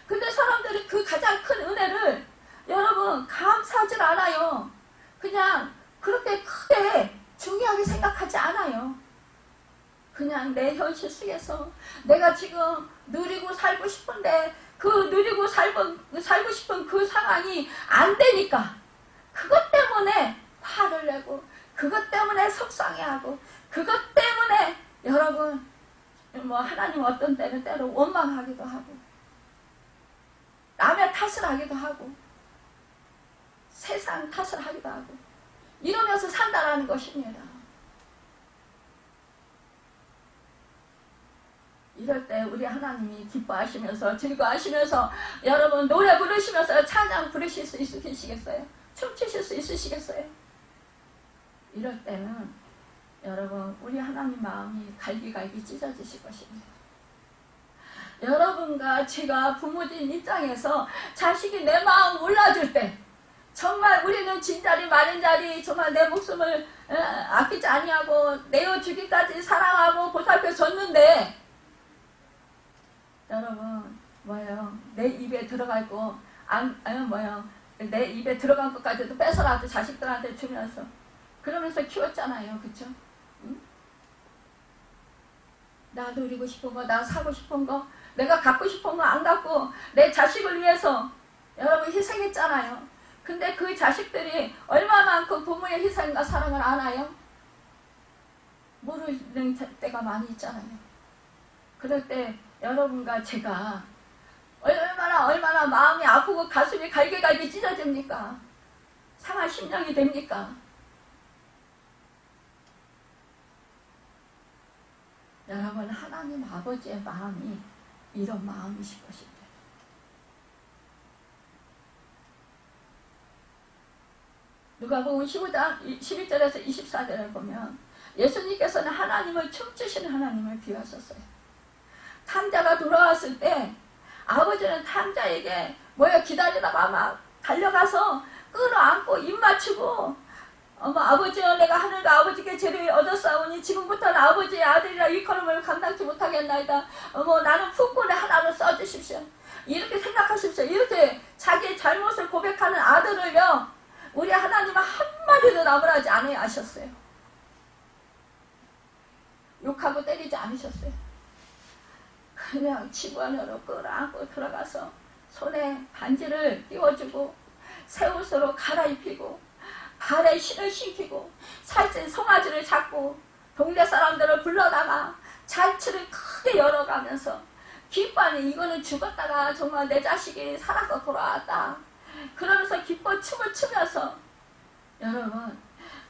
S1: 근데 사람들이 그 가장 큰 은혜를 여러분 감사하지 않아요. 그냥 그렇게 크게 중요하게 생각하지 않아요. 그냥 내 현실 속에서 내가 지금 누리고 살고 싶은데 그 누리고 살고 싶은 그 상황이 안 되니까 그것 때문에 화를 내고 그것 때문에 속상해하고 그것 때문에 여러분 뭐 하나님 어떤 때는 때로 원망하기도 하고 남의 탓을 하기도 하고 세상 탓을 하기도 하고 이러면서 산다라는 것입니다. 이럴 때 우리 하나님이 기뻐하시면서 즐거워하시면서 여러분 노래 부르시면서 찬양 부르실 수 있으시겠어요? 춤추실 수 있으시겠어요? 이럴 때는 여러분 우리 하나님 마음이 갈기갈기 찢어지실 것입니다. 여러분과 제가 부모님 입장에서 자식이 내 마음 몰라줄 때 정말 우리는 진자리 마른자리 정말 내 목숨을 아끼지 아니하고 내어주기까지 사랑하고 보살펴 줬는데 여러분 뭐예요? 내 입에 들어가고 내 입에 들어간 것까지도 뺏어라도 자식들한테 주면서 그러면서 키웠잖아요. 그쵸? 응? 나 누리고 싶은 거, 나 사고 싶은 거, 내가 갖고 싶은 거 안 갖고 내 자식을 위해서 여러분 희생했잖아요. 근데 그 자식들이 얼마만큼 부모의 희생과 사랑을 아나요? 모르는 때가 많이 있잖아요. 그럴 때 여러분과 제가 얼마나 마음이 아프고 가슴이 갈기갈기 찢어집니까? 상한 심령이 됩니까? 여러분 하나님 아버지의 마음이 이런 마음이실 것입니다. 누가복음 15장 12절에서 24절을 보면 예수님께서는 하나님을 춤추신 하나님을 비유하셨어요. 탐자가 돌아왔을 때 아버지는 탐자에게 기다리다가 막 달려가서 끌어안고 입 맞추고 아버지여 내가 하늘과 아버지께 죄를 얻었사오니 지금부터는 아버지의 아들이라 일컬음을 감당치 못하겠나이다. 나는 풋골에 하나로 써주십시오. 이렇게 생각하십시오. 이렇게 자기의 잘못을 고백하는 아들을요 우리 하나님은 한마디도 나무라지 않아야 하셨어요. 욕하고 때리지 않으셨어요. 그냥 집 안으로 끌어안고 들어가서 손에 반지를 띄워주고 새 옷으로 갈아입히고 발에 신을 신기고 살찐 송아지를 잡고 동네 사람들을 불러다가 잔치를 크게 열어가면서 기뻐하니 이거는 죽었다가 정말 내 자식이 살아서 돌아왔다. 그러면서 기뻐 춤을 추면서 여러분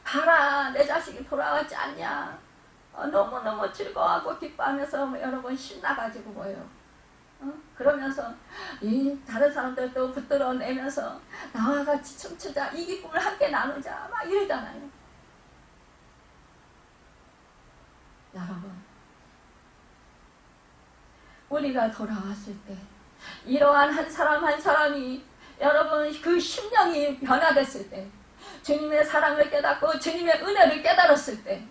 S1: 봐라 내 자식이 돌아왔지 않냐. 너무너무 즐거워하고 기뻐하면서 여러분 신나가지고 그러면서 다른 사람들도 붙들어내면서 나와 같이 춤추자 이 기쁨을 함께 나누자 막 이러잖아요. 여러분 우리가 돌아왔을 때 이러한 한 사람 한 사람이 여러분 그 심령이 변화됐을 때 주님의 사랑을 깨닫고 주님의 은혜를 깨달았을 때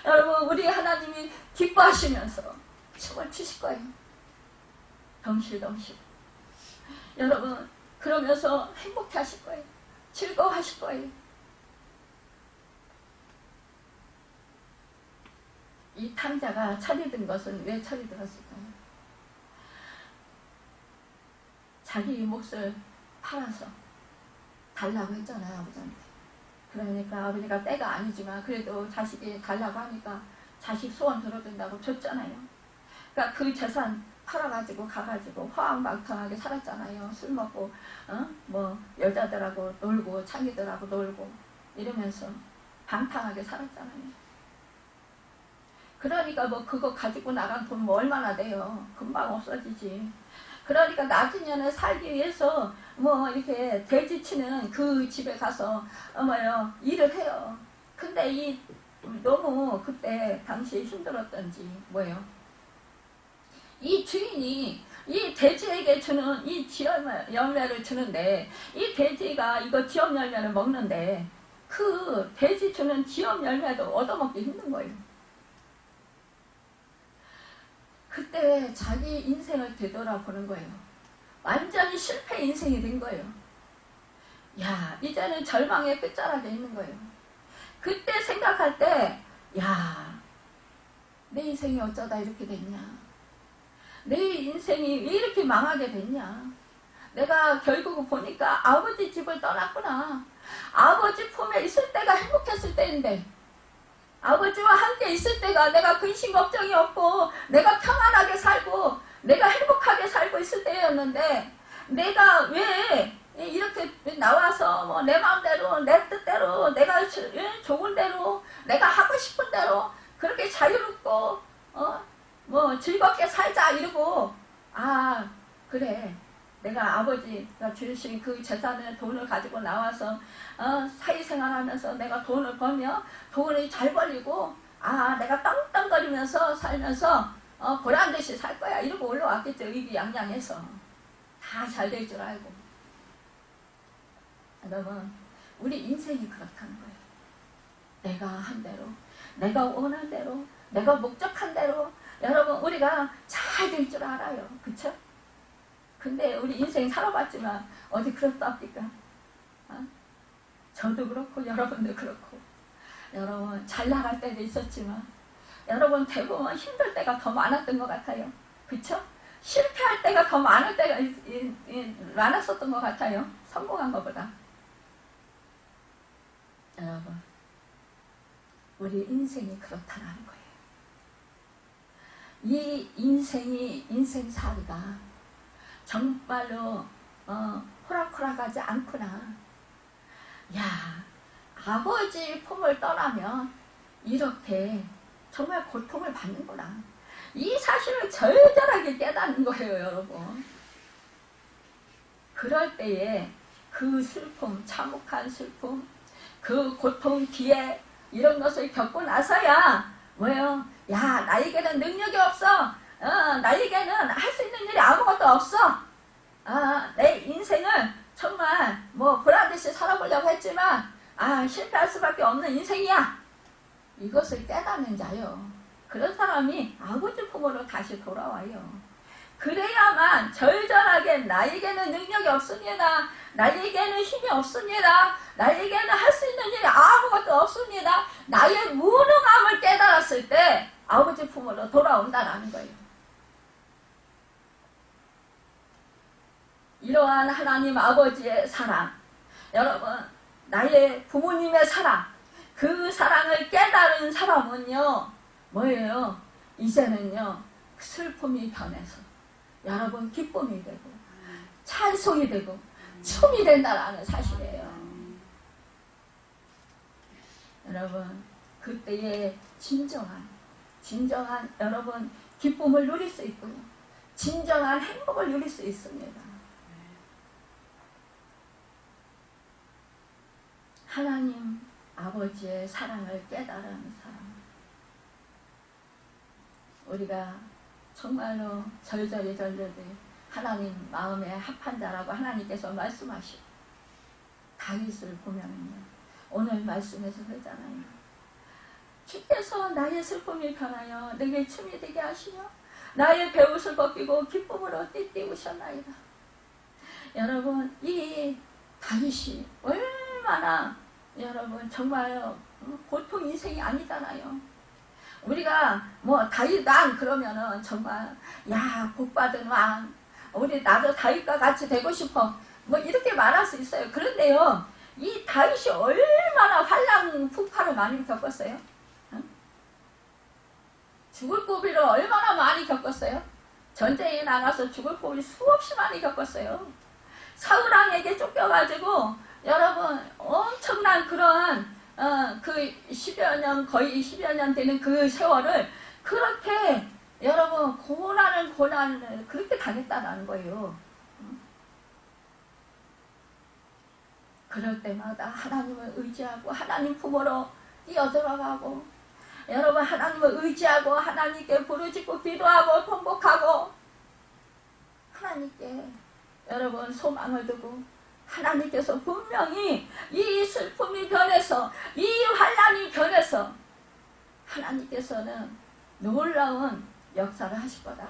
S1: 여러분 우리 하나님이 기뻐하시면서 춤을 추실 거예요. 덩실덩실 여러분 그러면서 행복해 하실 거예요. 즐거워하실 거예요. 이 탐자가 철이 든 것은 왜 철이 들었을까요? 자기 몫을 팔아서 달라고 했잖아요. 아버지한테. 그러니까 아버지가 때가 아니지만 그래도 자식이 달라고 하니까 자식 소원 들어준다고 줬잖아요. 그러니까 그 재산 팔아가지고 가가지고 화왕방탕하게 살았잖아요. 술 먹고 여자들하고 놀고 창기들하고 놀고 이러면서 방탕하게 살았잖아요. 그러니까 그거 가지고 나간 돈 얼마나 돼요. 금방 없어지지. 그러니까 나중에는 살기 위해서 이렇게 돼지치는 그 집에 가서 일을 해요. 근데 너무 그때 당시에 힘들었던지 이 주인이 이 돼지에게 주는 이 지엄 열매를 주는데 이 돼지가 이거 지엄 열매를 먹는데 그 돼지 주는 지엄 열매도 얻어먹기 힘든 거예요. 그때 자기 인생을 되돌아보는 거예요. 완전히 실패 인생이 된 거예요. 야, 이제는 절망의 끝자락에 있는 거예요. 그때 생각할 때, 야, 내 인생이 어쩌다 이렇게 됐냐. 내 인생이 왜 이렇게 망하게 됐냐. 내가 결국 보니까 아버지 집을 떠났구나. 아버지 품에 있을 때가 행복했을 때인데 아버지와 함께 있을 때가 내가 근심 걱정이 없고 내가 평안하게 살고 내가 행복하게 살고 있을 때였는데 내가 왜 이렇게 나와서 뭐 내 마음대로 내 뜻대로 내가 좋은 대로 내가 하고 싶은 대로 그렇게 자유롭고 뭐 즐겁게 살자 이러고 그래 내가 아버지가 주신 그 재산을 돈을 가지고 나와서 사회생활하면서 내가 돈을 벌며 돈을 잘 벌리고 내가 떵떵거리면서 살면서 보란듯이 살 거야 이러고 올라왔겠죠. 의기양양해서 다 잘 될 줄 알고. 여러분 우리 인생이 그렇다는 거예요. 내가 한 대로 내가 원한 대로 내가 목적한 대로 여러분 우리가 잘 될 줄 알아요. 그쵸? 근데 우리 인생 살아봤지만 어디 그렇답니까? 저도 그렇고 여러분도 그렇고 여러분 잘 나갈 때도 있었지만 여러분 대부분 힘들 때가 더 많았던 것 같아요. 그쵸? 실패할 때가 더 많을 때가 많았었던 것 같아요. 성공한 것보다. 여러분 우리 인생이 그렇다는 거예요. 이 인생살이가 정말로 호락호락하지 않구나. 야 아버지 품을 떠나면 이렇게 정말 고통을 받는구나. 이 사실을 절절하게 깨닫는 거예요. 여러분 그럴 때에 그 슬픔 참혹한 슬픔 그 고통 뒤에 이런 것을 겪고 나서야 뭐예요? 야 나에게는 능력이 없어. 나에게는 할 수 있는 일이 아무것도 없어. 내 인생을 정말 뭐 보란듯이 살아보려고 했지만 실패할 수밖에 없는 인생이야. 이것을 깨닫는 자요. 그런 사람이 아버지 품으로 다시 돌아와요. 그래야만 절절하게 나에게는 능력이 없습니다. 나에게는 힘이 없습니다. 나에게는 할 수 있는 일이 아무것도 없습니다. 나의 무능함을 깨달았을 때 아버지 품으로 돌아온다는 거예요. 이러한 하나님 아버지의 사랑, 여러분 나의 부모님의 사랑, 그 사랑을 깨달은 사람은요 뭐예요? 이제는요 슬픔이 변해서 여러분 기쁨이 되고 찬송이 되고 춤이 된다라는 사실이에요. 여러분 그때의 진정한 여러분 기쁨을 누릴 수 있고요. 진정한 행복을 누릴 수 있습니다. 하나님 아버지의 사랑을 깨달은 사람, 우리가 정말로 절절히 하나님 마음에 합한 자라고 하나님께서 말씀하시고 다윗을 보면은요 오늘 말씀에서 그러잖아요. 주께서 나의 슬픔이 변하여 내게 춤이 되게 하시며 나의 배옷을 벗기고 기쁨으로 띠띠우셨나이다. 여러분 이 다윗이 얼마나 여러분 정말 보통 인생이 아니잖아요. 우리가 뭐 다윗 왕 그러면은 정말 야 복받은 왕 우리 나도 다윗과 같이 되고 싶어 뭐 이렇게 말할 수 있어요. 그런데요 이 다윗이 얼마나 환난 풍파를 많이 겪었어요. 죽을 고비를 얼마나 많이 겪었어요. 전쟁에 나가서 죽을 고비 수없이 많이 겪었어요. 사울왕에게 쫓겨가지고 여러분 엄청난 그런 그 10여 년 거의 10여 년 되는 그 세월을 그렇게 여러분 고난을 그렇게 당했다는 거예요. 그럴 때마다 하나님을 의지하고 하나님 품으로 뛰어들어가고 여러분 하나님을 의지하고 하나님께 부르짖고 기도하고 통곡하고 하나님께 여러분 소망을 두고 하나님께서 분명히 이 슬픔이 변해서 이 환난이 변해서 하나님께서는 놀라운 역사를 하실 거다.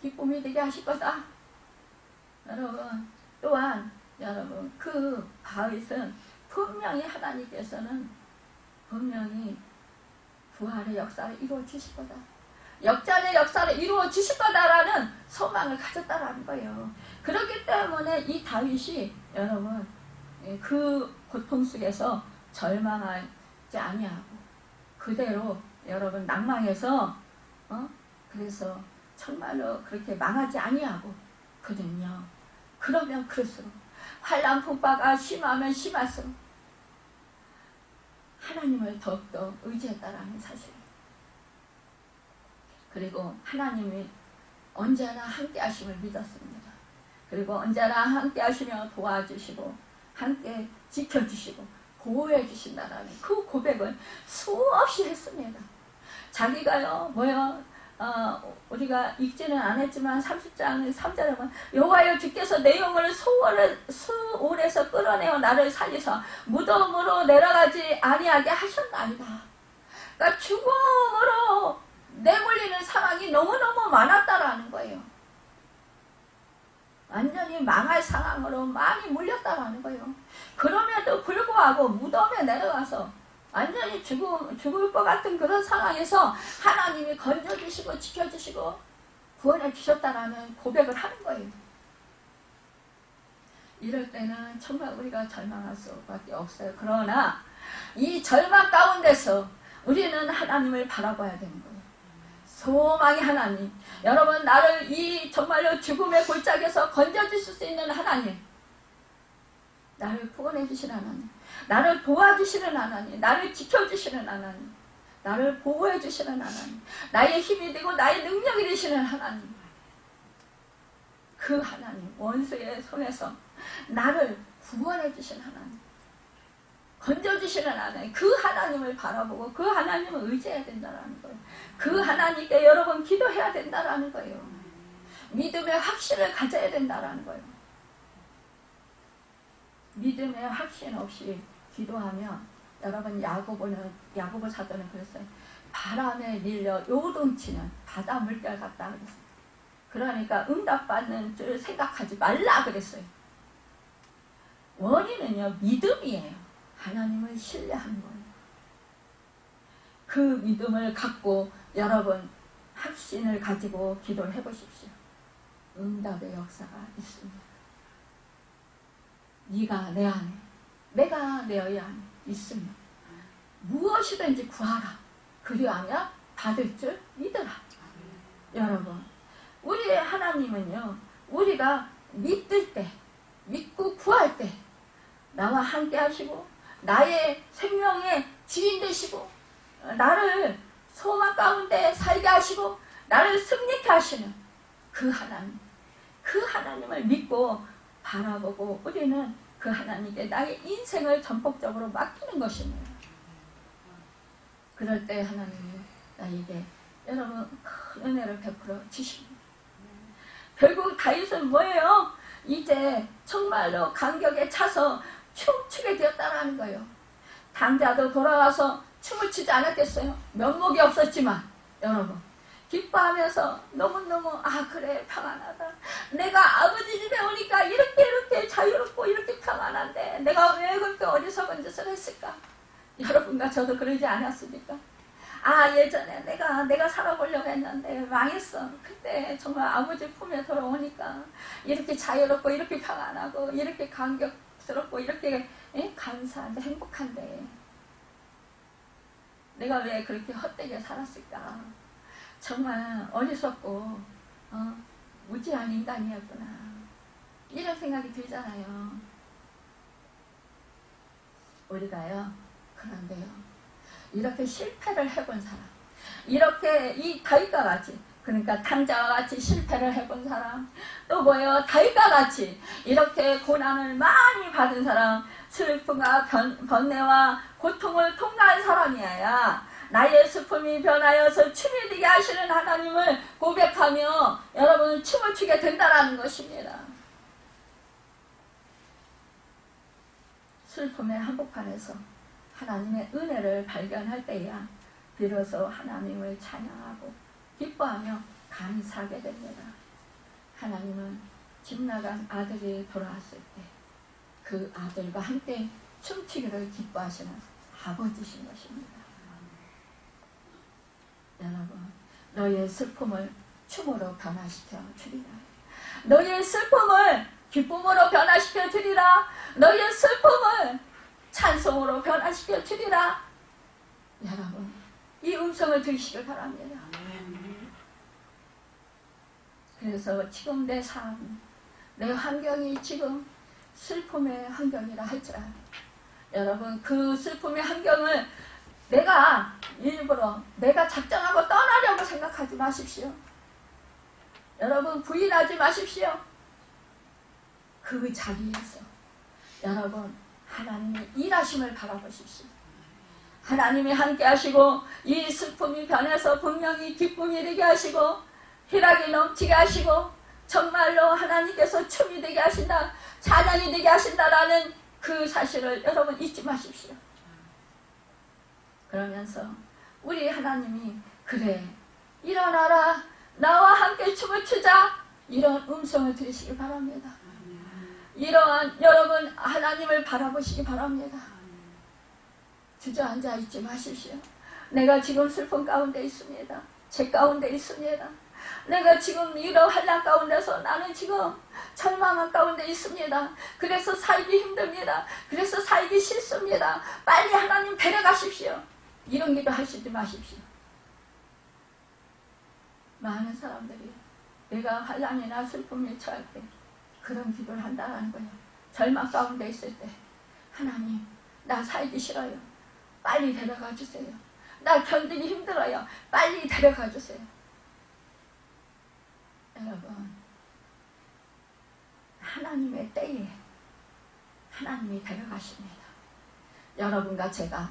S1: 기쁨이 되게 하실 거다. 여러분 또한 여러분 그 다윗은 분명히 하나님께서는 분명히 부활의 역사를 이루어 주실 거다. 역전의 역사를 이루어 주실 거다라는 소망을 가졌다라는 거예요. 그렇기 때문에 이 다윗이 여러분 그 고통 속에서 절망하지 아니하고 그대로 여러분 낭망해서 그래서 정말로 그렇게 망하지 아니하고 그는요 그러면 그럴수록 환난 풍파가 심하면 심할수록 하나님을 더욱더 의지했다라는 사실. 그리고 하나님이 언제나 함께 하심을 믿었습니다. 그리고 언제나 함께 하시며 도와주시고 함께 지켜주시고 보호해 주신다라는 그 고백을 수없이 했습니다. 자기가요 우리가 읽지는 않았지만 30장 3절에 보면 여호와여 주께서 내 영혼을 수올에서 끌어내어 나를 살리사 무덤으로 내려가지 아니하게 하셨나이다. 그러니까 죽음으로 내몰리는 상황이 너무너무 많았다라는 거예요. 완전히 망할 상황으로 많이 물렸다라는 거예요. 그럼에도 불구하고 무덤에 내려가서 완전히 죽을 것 같은 그런 상황에서 하나님이 건져주시고 지켜주시고 구원해 주셨다라는 고백을 하는 거예요. 이럴 때는 정말 우리가 절망할 수밖에 없어요. 그러나 이 절망 가운데서 우리는 하나님을 바라봐야 되는 거예요. 소망의 하나님, 여러분 나를 이 정말로 죽음의 골짜기에서 건져주실 수 있는 하나님, 나를 구원해 주시는 하나님, 나를 도와주시는 하나님, 나를 지켜주시는 하나님, 나를 보호해 주시는 하나님, 나의 힘이 되고 나의 능력이 되시는 하나님, 그 하나님, 원수의 손에서 나를 구원해 주시는 하나님, 건져주시는 하나님, 그 하나님을 바라보고 그 하나님을 의지해야 된다는 거예요. 그 하나님께 여러분 기도해야 된다는 거예요. 믿음의 확신을 가져야 된다는 거예요. 믿음의 확신 없이 기도하면 여러분 야고보 사도는 그랬어요. 바람에 밀려 요동치는 바다 물결 같다 그랬어요. 그러니까 응답받는 줄 생각하지 말라 그랬어요. 원인은요 믿음이에요. 하나님을 신뢰하는 거예요. 그 믿음을 갖고 여러분 확신을 가지고 기도를 해보십시오. 응답의 역사가 있습니다. 네가 내 안에, 내가 너희 안에 있으면 무엇이든지 구하라. 그리하면 받을 줄 믿으라. 여러분, 우리의 하나님은요, 우리가 믿을 때, 믿고 구할 때 나와 함께 하시고 나의 생명의 지인 되시고 나를 소망 가운데 살게 하시고 나를 승리케 하시는 그 하나님, 그 하나님을 믿고 바라보고 우리는 그 하나님께 나의 인생을 전폭적으로 맡기는 것입니다. 그럴 때 하나님이 나에게 여러분 큰 은혜를 베풀어 주십니다. 결국 다윗은 뭐예요? 이제 정말로 간격에 차서 춤추게 되었다는 거예요. 당자도 돌아와서 춤을 추지 않았겠어요? 면목이 없었지만 여러분 기뻐하면서 너무너무 그래 평안하다. 내가 아버지 집에 오니까 이렇게 자유롭고 이렇게 평안한데 내가 왜 그렇게 어리석은 짓을 했을까? 여러분과 저도 그러지 않았습니까? 예전에 내가 살아보려고 했는데 망했어. 그때 정말 아버지 품에 돌아오니까 이렇게 자유롭고 이렇게 평안하고 이렇게 감격스럽고 이렇게 감사한데 행복한데 내가 왜 그렇게 헛되게 살았을까? 정말 어리석고 무지한 인간이었구나. 이런 생각이 들잖아요. 우리가요. 그런데요. 이렇게 실패를 해본 사람, 이렇게 이 다윗과 같이, 그러니까 탕자와 같이 실패를 해본 사람, 또 뭐예요? 다윗과 같이 이렇게 고난을 많이 받은 사람, 슬픔과 번뇌와 고통을 통과한 사람이어야 나의 슬픔이 변하여서 춤이 되게 하시는 하나님을 고백하며 여러분은 춤을 추게 된다는 것입니다. 슬픔의 한복판에서 하나님의 은혜를 발견할 때야 비로소 하나님을 찬양하고 기뻐하며 감사하게 됩니다. 하나님은 집 나간 아들이 돌아왔을 때 그 아들과 함께 춤추기를 기뻐하시는 아버지신 것입니다. 여러분, 너의 슬픔을 춤으로 변화시켜 주리라. 너의 슬픔을 기쁨으로 변화시켜 주리라. 너의 슬픔을 찬송으로 변화시켜 주리라. 여러분, 이 음성을 들으시길 바랍니다. 그래서 지금 내 삶, 내 환경이 지금 슬픔의 환경이라 할지라도 여러분 그 슬픔의 환경을 내가 일부러 내가 작정하고 떠나려고 생각하지 마십시오. 여러분 부인하지 마십시오. 그 자리에서 여러분 하나님의 일하심을 바라보십시오. 하나님이 함께 하시고 이 슬픔이 변해서 분명히 기쁨이 되게 하시고 희락이 넘치게 하시고 정말로 하나님께서 춤이 되게 하신다, 찬양이 되게 하신다라는 그 사실을 여러분 잊지 마십시오. 그러면서 우리 하나님이 그래 일어나라 나와 함께 춤을 추자 이런 음성을 들으시기 바랍니다. 이러한 여러분 하나님을 바라보시기 바랍니다. 주저앉아 있지 마십시오. 내가 지금 슬픔 가운데 있습니다. 죄 가운데 있습니다. 내가 지금 이런 환난 가운데서 나는 지금 절망한 가운데 있습니다. 그래서 살기 힘듭니다. 그래서 살기 싫습니다. 빨리 하나님 데려가십시오. 이런 기도 하시지 마십시오. 많은 사람들이 내가 환난이나 슬픔에 처할 때 그런 기도를 한다는 거예요. 절망 가운데 있을 때 하나님 나 살기 싫어요. 빨리 데려가 주세요. 나 견디기 힘들어요. 빨리 데려가 주세요. 여러분 하나님의 때에 하나님이 데려가십니다. 여러분과 제가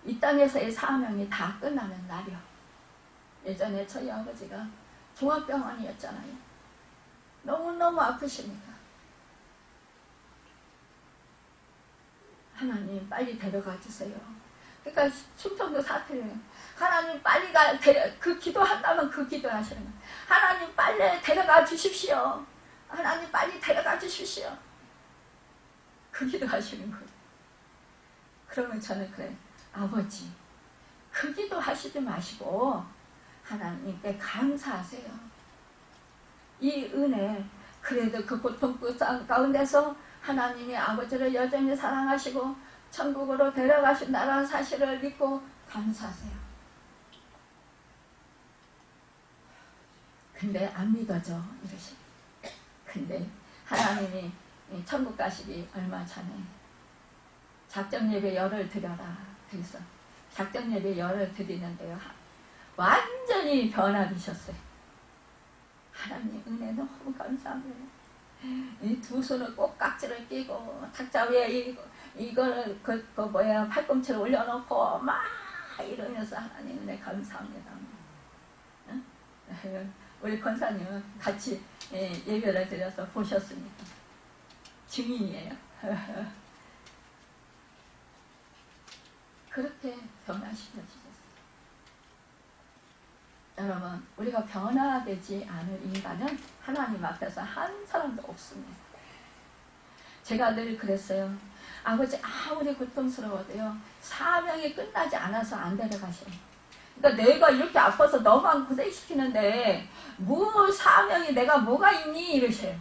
S1: 이 땅에서의 사명이 다 끝나는 날이요. 예전에 저희 아버지가 종합병원이었잖아요. 너무너무 아프십니다. 하나님 빨리 데려가 주세요. 그러니까 충청도 사태를 하나님 빨리 그 기도한다면 그 기도하시는 거예요. 하나님 빨리 데려가 주십시오. 하나님 빨리 데려가 주십시오. 그 기도하시는 거예요. 그러면 저는 그래 아버지 그 기도하시지 마시고 하나님께 감사하세요. 이 은혜 그래도 그 고통 그 싸움 가운데서 하나님이 아버지를 여전히 사랑하시고 천국으로 데려가신다는 사실을 믿고 감사하세요. 근데 안 믿어져 이러시. 근데 하나님이 천국 가시기 얼마 전에 작정 예배 열을 드려라. 그래서 작정 예배 열을 드리는데요. 완전히 변화되셨어요. 하나님 은혜 너무 감사합니다. 이 두 손을 꼭 깍지를 끼고 탁자 위에 이거를 팔꿈치를 올려놓고 막 이러면서 하나님 은혜 감사합니다. 응? 우리 권사님은 같이 예배를 드려서 보셨습니다. 증인이에요. 그렇게 변화시켜 주셨어요. 여러분 우리가 변화되지 않을 인간은 하나님 앞에서 한 사람도 없습니다. 제가 늘 그랬어요. 아버지 아무리 고통스러워도요 사명이 끝나지 않아서 안 데려가셔요. 그러니까 내가 이렇게 아파서 너만 고생시키는데 뭐 사명이 내가 뭐가 있니 이러셔요.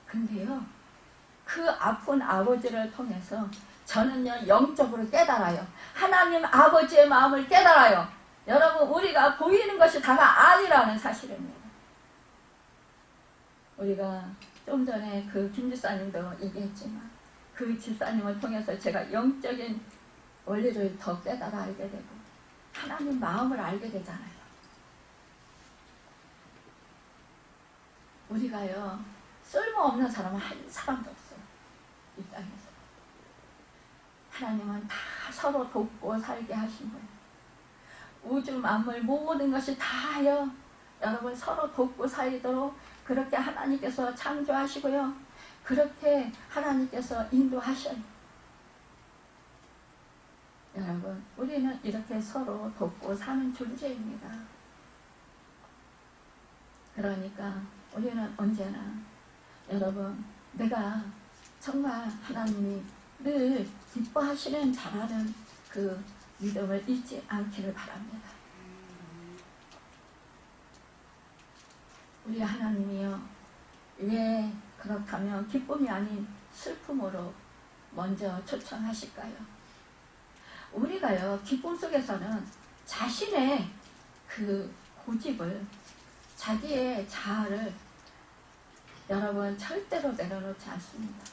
S1: 근데요 그 아픈 아버지를 통해서 저는요 영적으로 깨달아요. 하나님 아버지의 마음을 깨달아요. 여러분 우리가 보이는 것이 다가 아니라는 사실입니다. 우리가 좀 전에 그 김 집사님도 얘기했지만 그 집사님을 통해서 제가 영적인 원리를 더 깨달아 알게 되고 하나님 마음을 알게 되잖아요. 우리가요 쓸모없는 사람은 한 사람도 없어요. 이 땅에서. 하나님은 다 서로 돕고 살게 하신 거예요. 우주 만물 모든 것이 다요 여러분 서로 돕고 살도록 그렇게 하나님께서 창조하시고요 그렇게 하나님께서 인도하셔요. 여러분 우리는 이렇게 서로 돕고 사는 존재입니다. 그러니까 우리는 언제나 여러분 내가 정말 하나님이 늘 기뻐하시는 자라는 그 믿음을 잊지 않기를 바랍니다. 우리 하나님이요 왜 그렇다면 기쁨이 아닌 슬픔으로 먼저 초청하실까요? 우리가요 기쁨 속에서는 자신의 그 고집을 자기의 자아를 여러분 절대로 내려놓지 않습니다.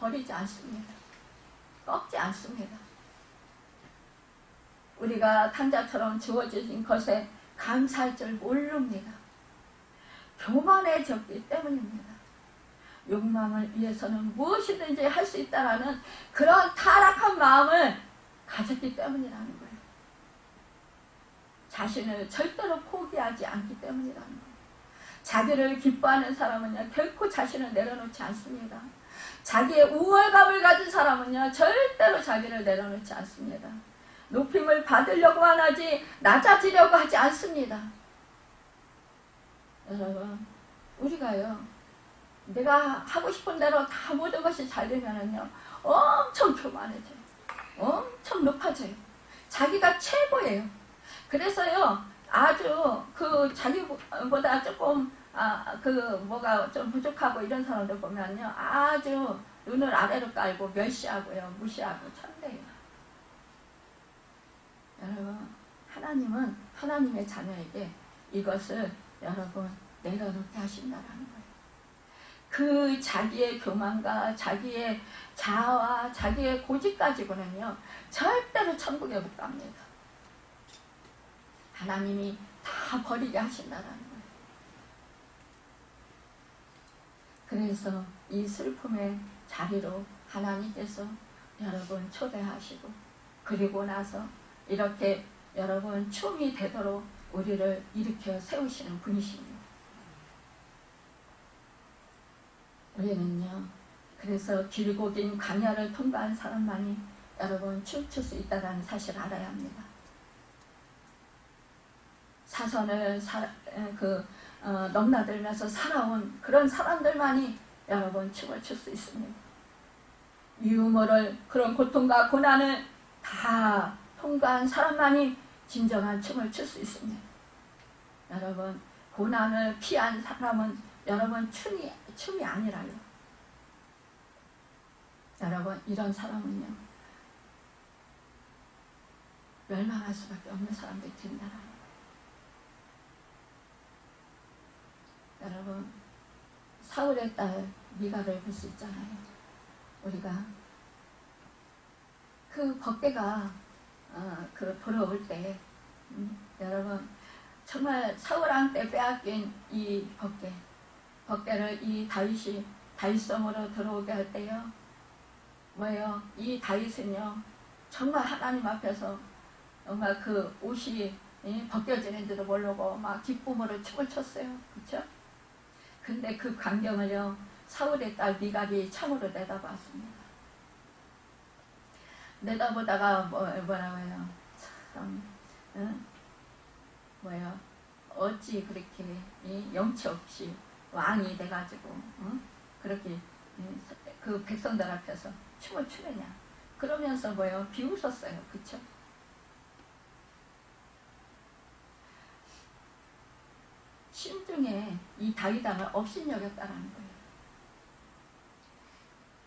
S1: 버리지 않습니다. 꺾지 않습니다. 우리가 탕자처럼 주어진 것에 감사할 줄 모릅니다. 교만해졌기 때문입니다. 욕망을 위해서는 무엇이든지 할 수 있다라는 그런 타락한 마음을 가졌기 때문이라는 거예요. 자신을 절대로 포기하지 않기 때문이라는 거예요. 자기를 기뻐하는 사람은요 결코 자신을 내려놓지 않습니다. 자기의 우월감을 가진 사람은요 절대로 자기를 내려놓지 않습니다. 높임을 받으려고만 하지 낮아지려고 하지 않습니다. 여러분, 우리가요 내가 하고 싶은 대로 다 모든 것이 잘 되면은요 엄청 교만해져요. 엄청 높아져요. 자기가 최고예요. 그래서요 아주 그 자기보다 조금 뭐가 좀 부족하고 이런 사람들 보면요 아주 눈을 아래로 깔고 멸시하고요 무시하고 천대요. 여러분, 하나님은 하나님의 자녀에게 이것을 여러분 내려놓게 하신다라는 거예요. 그 자기의 교만과 자기의 자아와 자기의 고집 가지고는요 절대로 천국에 못 갑니다. 하나님이 다 버리게 하신다라는 거예요. 그래서 이 슬픔의 자리로 하나님께서 여러분 초대하시고 그리고 나서 이렇게 여러분 춤이 되도록 우리를 일으켜 세우시는 분이십니다. 우리는요 그래서 길고 긴 광야를 통과한 사람만이 여러분 춤출 수 있다는 사실을 알아야 합니다. 사선을 넘나들면서 살아온 그런 사람들만이 여러분 춤을 출 수 있습니다. 유모를 그런 고통과 고난을 다 통과한 사람만이 진정한 춤을 출 수 있습니다. 여러분, 고난을 피한 사람은 여러분 춤이 아니라요. 여러분, 이런 사람은요 멸망할 수밖에 없는 사람들이 된다라는 거예요. 여러분, 사울의 딸 미가를 볼 수 있잖아요. 우리가 그 벗개가 돌아올 때 여러분 정말 사울왕 때 빼앗긴 이 벗개를 이 다윗이 다윗성으로 들어오게 할 때요 뭐예요? 이 다윗은요 정말 하나님 앞에서 정말 그 옷이 벗겨지는지도 모르고 막 기쁨으로 춤을 췄어요. 그렇죠? 근데 그 광경을요 사울의 딸 미갈이 참으로 내다봤습니다. 내다보다가 뭐라고 해요? 참, 어찌 그렇게 영치 없이 왕이 돼가지고 그렇게 그 백성들 앞에서 춤을 추느냐? 그러면서 비웃었어요. 그쵸? 심중에 이 다윗왕을 업신여겼다라는 거예요.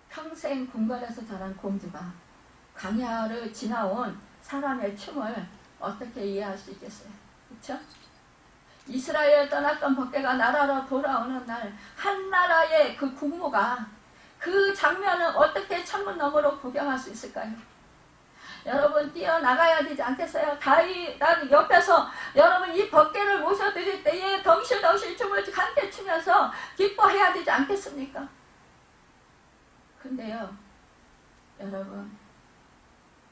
S1: 평생 궁궐에서 자란 공주가 광야를 지나온 사람의 춤을 어떻게 이해할 수 있겠어요? 그렇죠? 이스라엘 떠났던 벗개가 나라로 돌아오는 날 한 나라의 그 국무가 그 장면을 어떻게 창문 너머로 구경할 수 있을까요? 여러분 뛰어나가야 되지 않겠어요? 다윗 옆에서 여러분 이 벗개를 모셔드릴 때에 덩실덩실 춤을 함께 추면서 기뻐해야 되지 않겠습니까? 근데요 여러분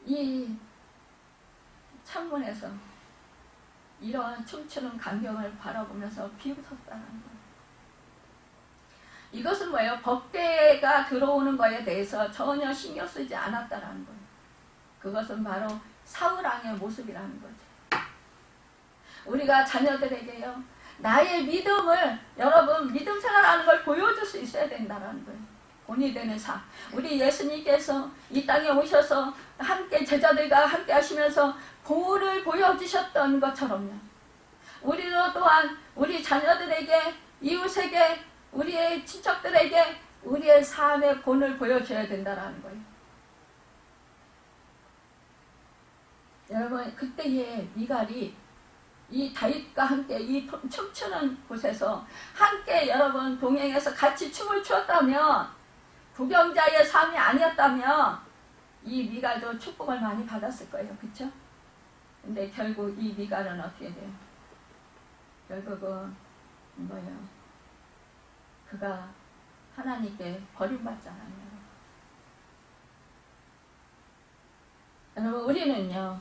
S1: 이 창문에서 이러한 춤추는 광경을 바라보면서 비웃었다는 거예요. 이것은 뭐예요? 벗개가 들어오는 것에 대해서 전혀 신경 쓰지 않았다는 거예요. 그것은 바로 사울왕의 모습이라는 거죠. 우리가 자녀들에게요 나의 믿음을 여러분 믿음 생활하는 걸 보여줄 수 있어야 된다는 거예요. 본이 되는 삶. 우리 예수님께서 이 땅에 오셔서 함께 제자들과 함께 하시면서 본을 보여주셨던 것처럼요. 우리도 또한 우리 자녀들에게 이웃에게 우리의 친척들에게 우리의 삶의 본을 보여줘야 된다는 거예요. 여러분 그때의 미갈이 이 다윗과 함께 이 춤추는 곳에서 함께 여러분 동행해서 같이 춤을 추었다면 부경자의 삶이 아니었다면 이 미갈도 축복을 많이 받았을 거예요. 그쵸? 근데 결국 이 미갈은 어떻게 돼요? 결국은 뭐예요? 그가 하나님께 버림받잖아요. 여러분, 우리는요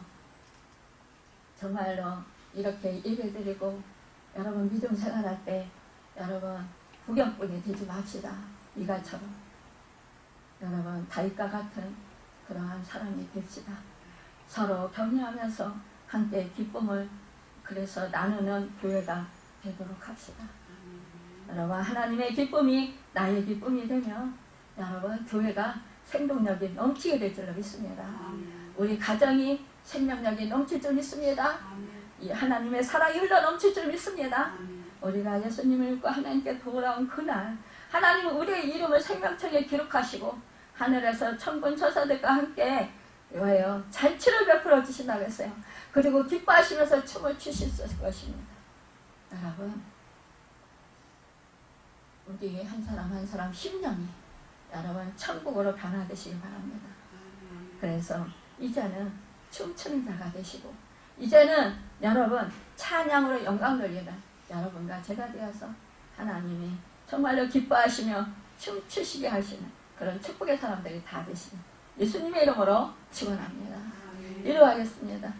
S1: 정말로 이렇게 예배드리고 여러분 믿음 생활할 때 여러분 구경꾼이 되지 맙시다. 미갈처럼 여러분 다윗과 같은 그러한 사람이 됩시다. 서로 격려하면서 함께 기쁨을 그래서 나누는 교회가 되도록 합시다. 여러분, 하나님의 기쁨이 나의 기쁨이 되면 여러분 교회가 생동력이 넘치게 될 줄로 믿습니다. 우리 가정이 생명력이 넘칠 줄 믿습니다. 이 하나님의 사랑이 흘러 넘칠 줄 믿습니다. 우리가 예수님을 믿고 하나님께 돌아온 그날 하나님은 우리의 이름을 생명책에 기록하시고 하늘에서 천군 천사들과 함께 왜요? 잔치를 베풀어 주신다고 했어요. 그리고 기뻐하시면서 춤을 추실 것입니다. 여러분, 우리 한 사람 한 사람 심령이 여러분 천국으로 변화되시길 바랍니다. 그래서 이제는 춤추는 자가 되시고 이제는 여러분 찬양으로 영광 돌리는 여러분과 제가 되어서 하나님이 정말로 기뻐하시며 춤추시게 하시는 그런 축복의 사람들이 다 되시는 예수님의 이름으로 축원합니다. 이루어가겠습니다.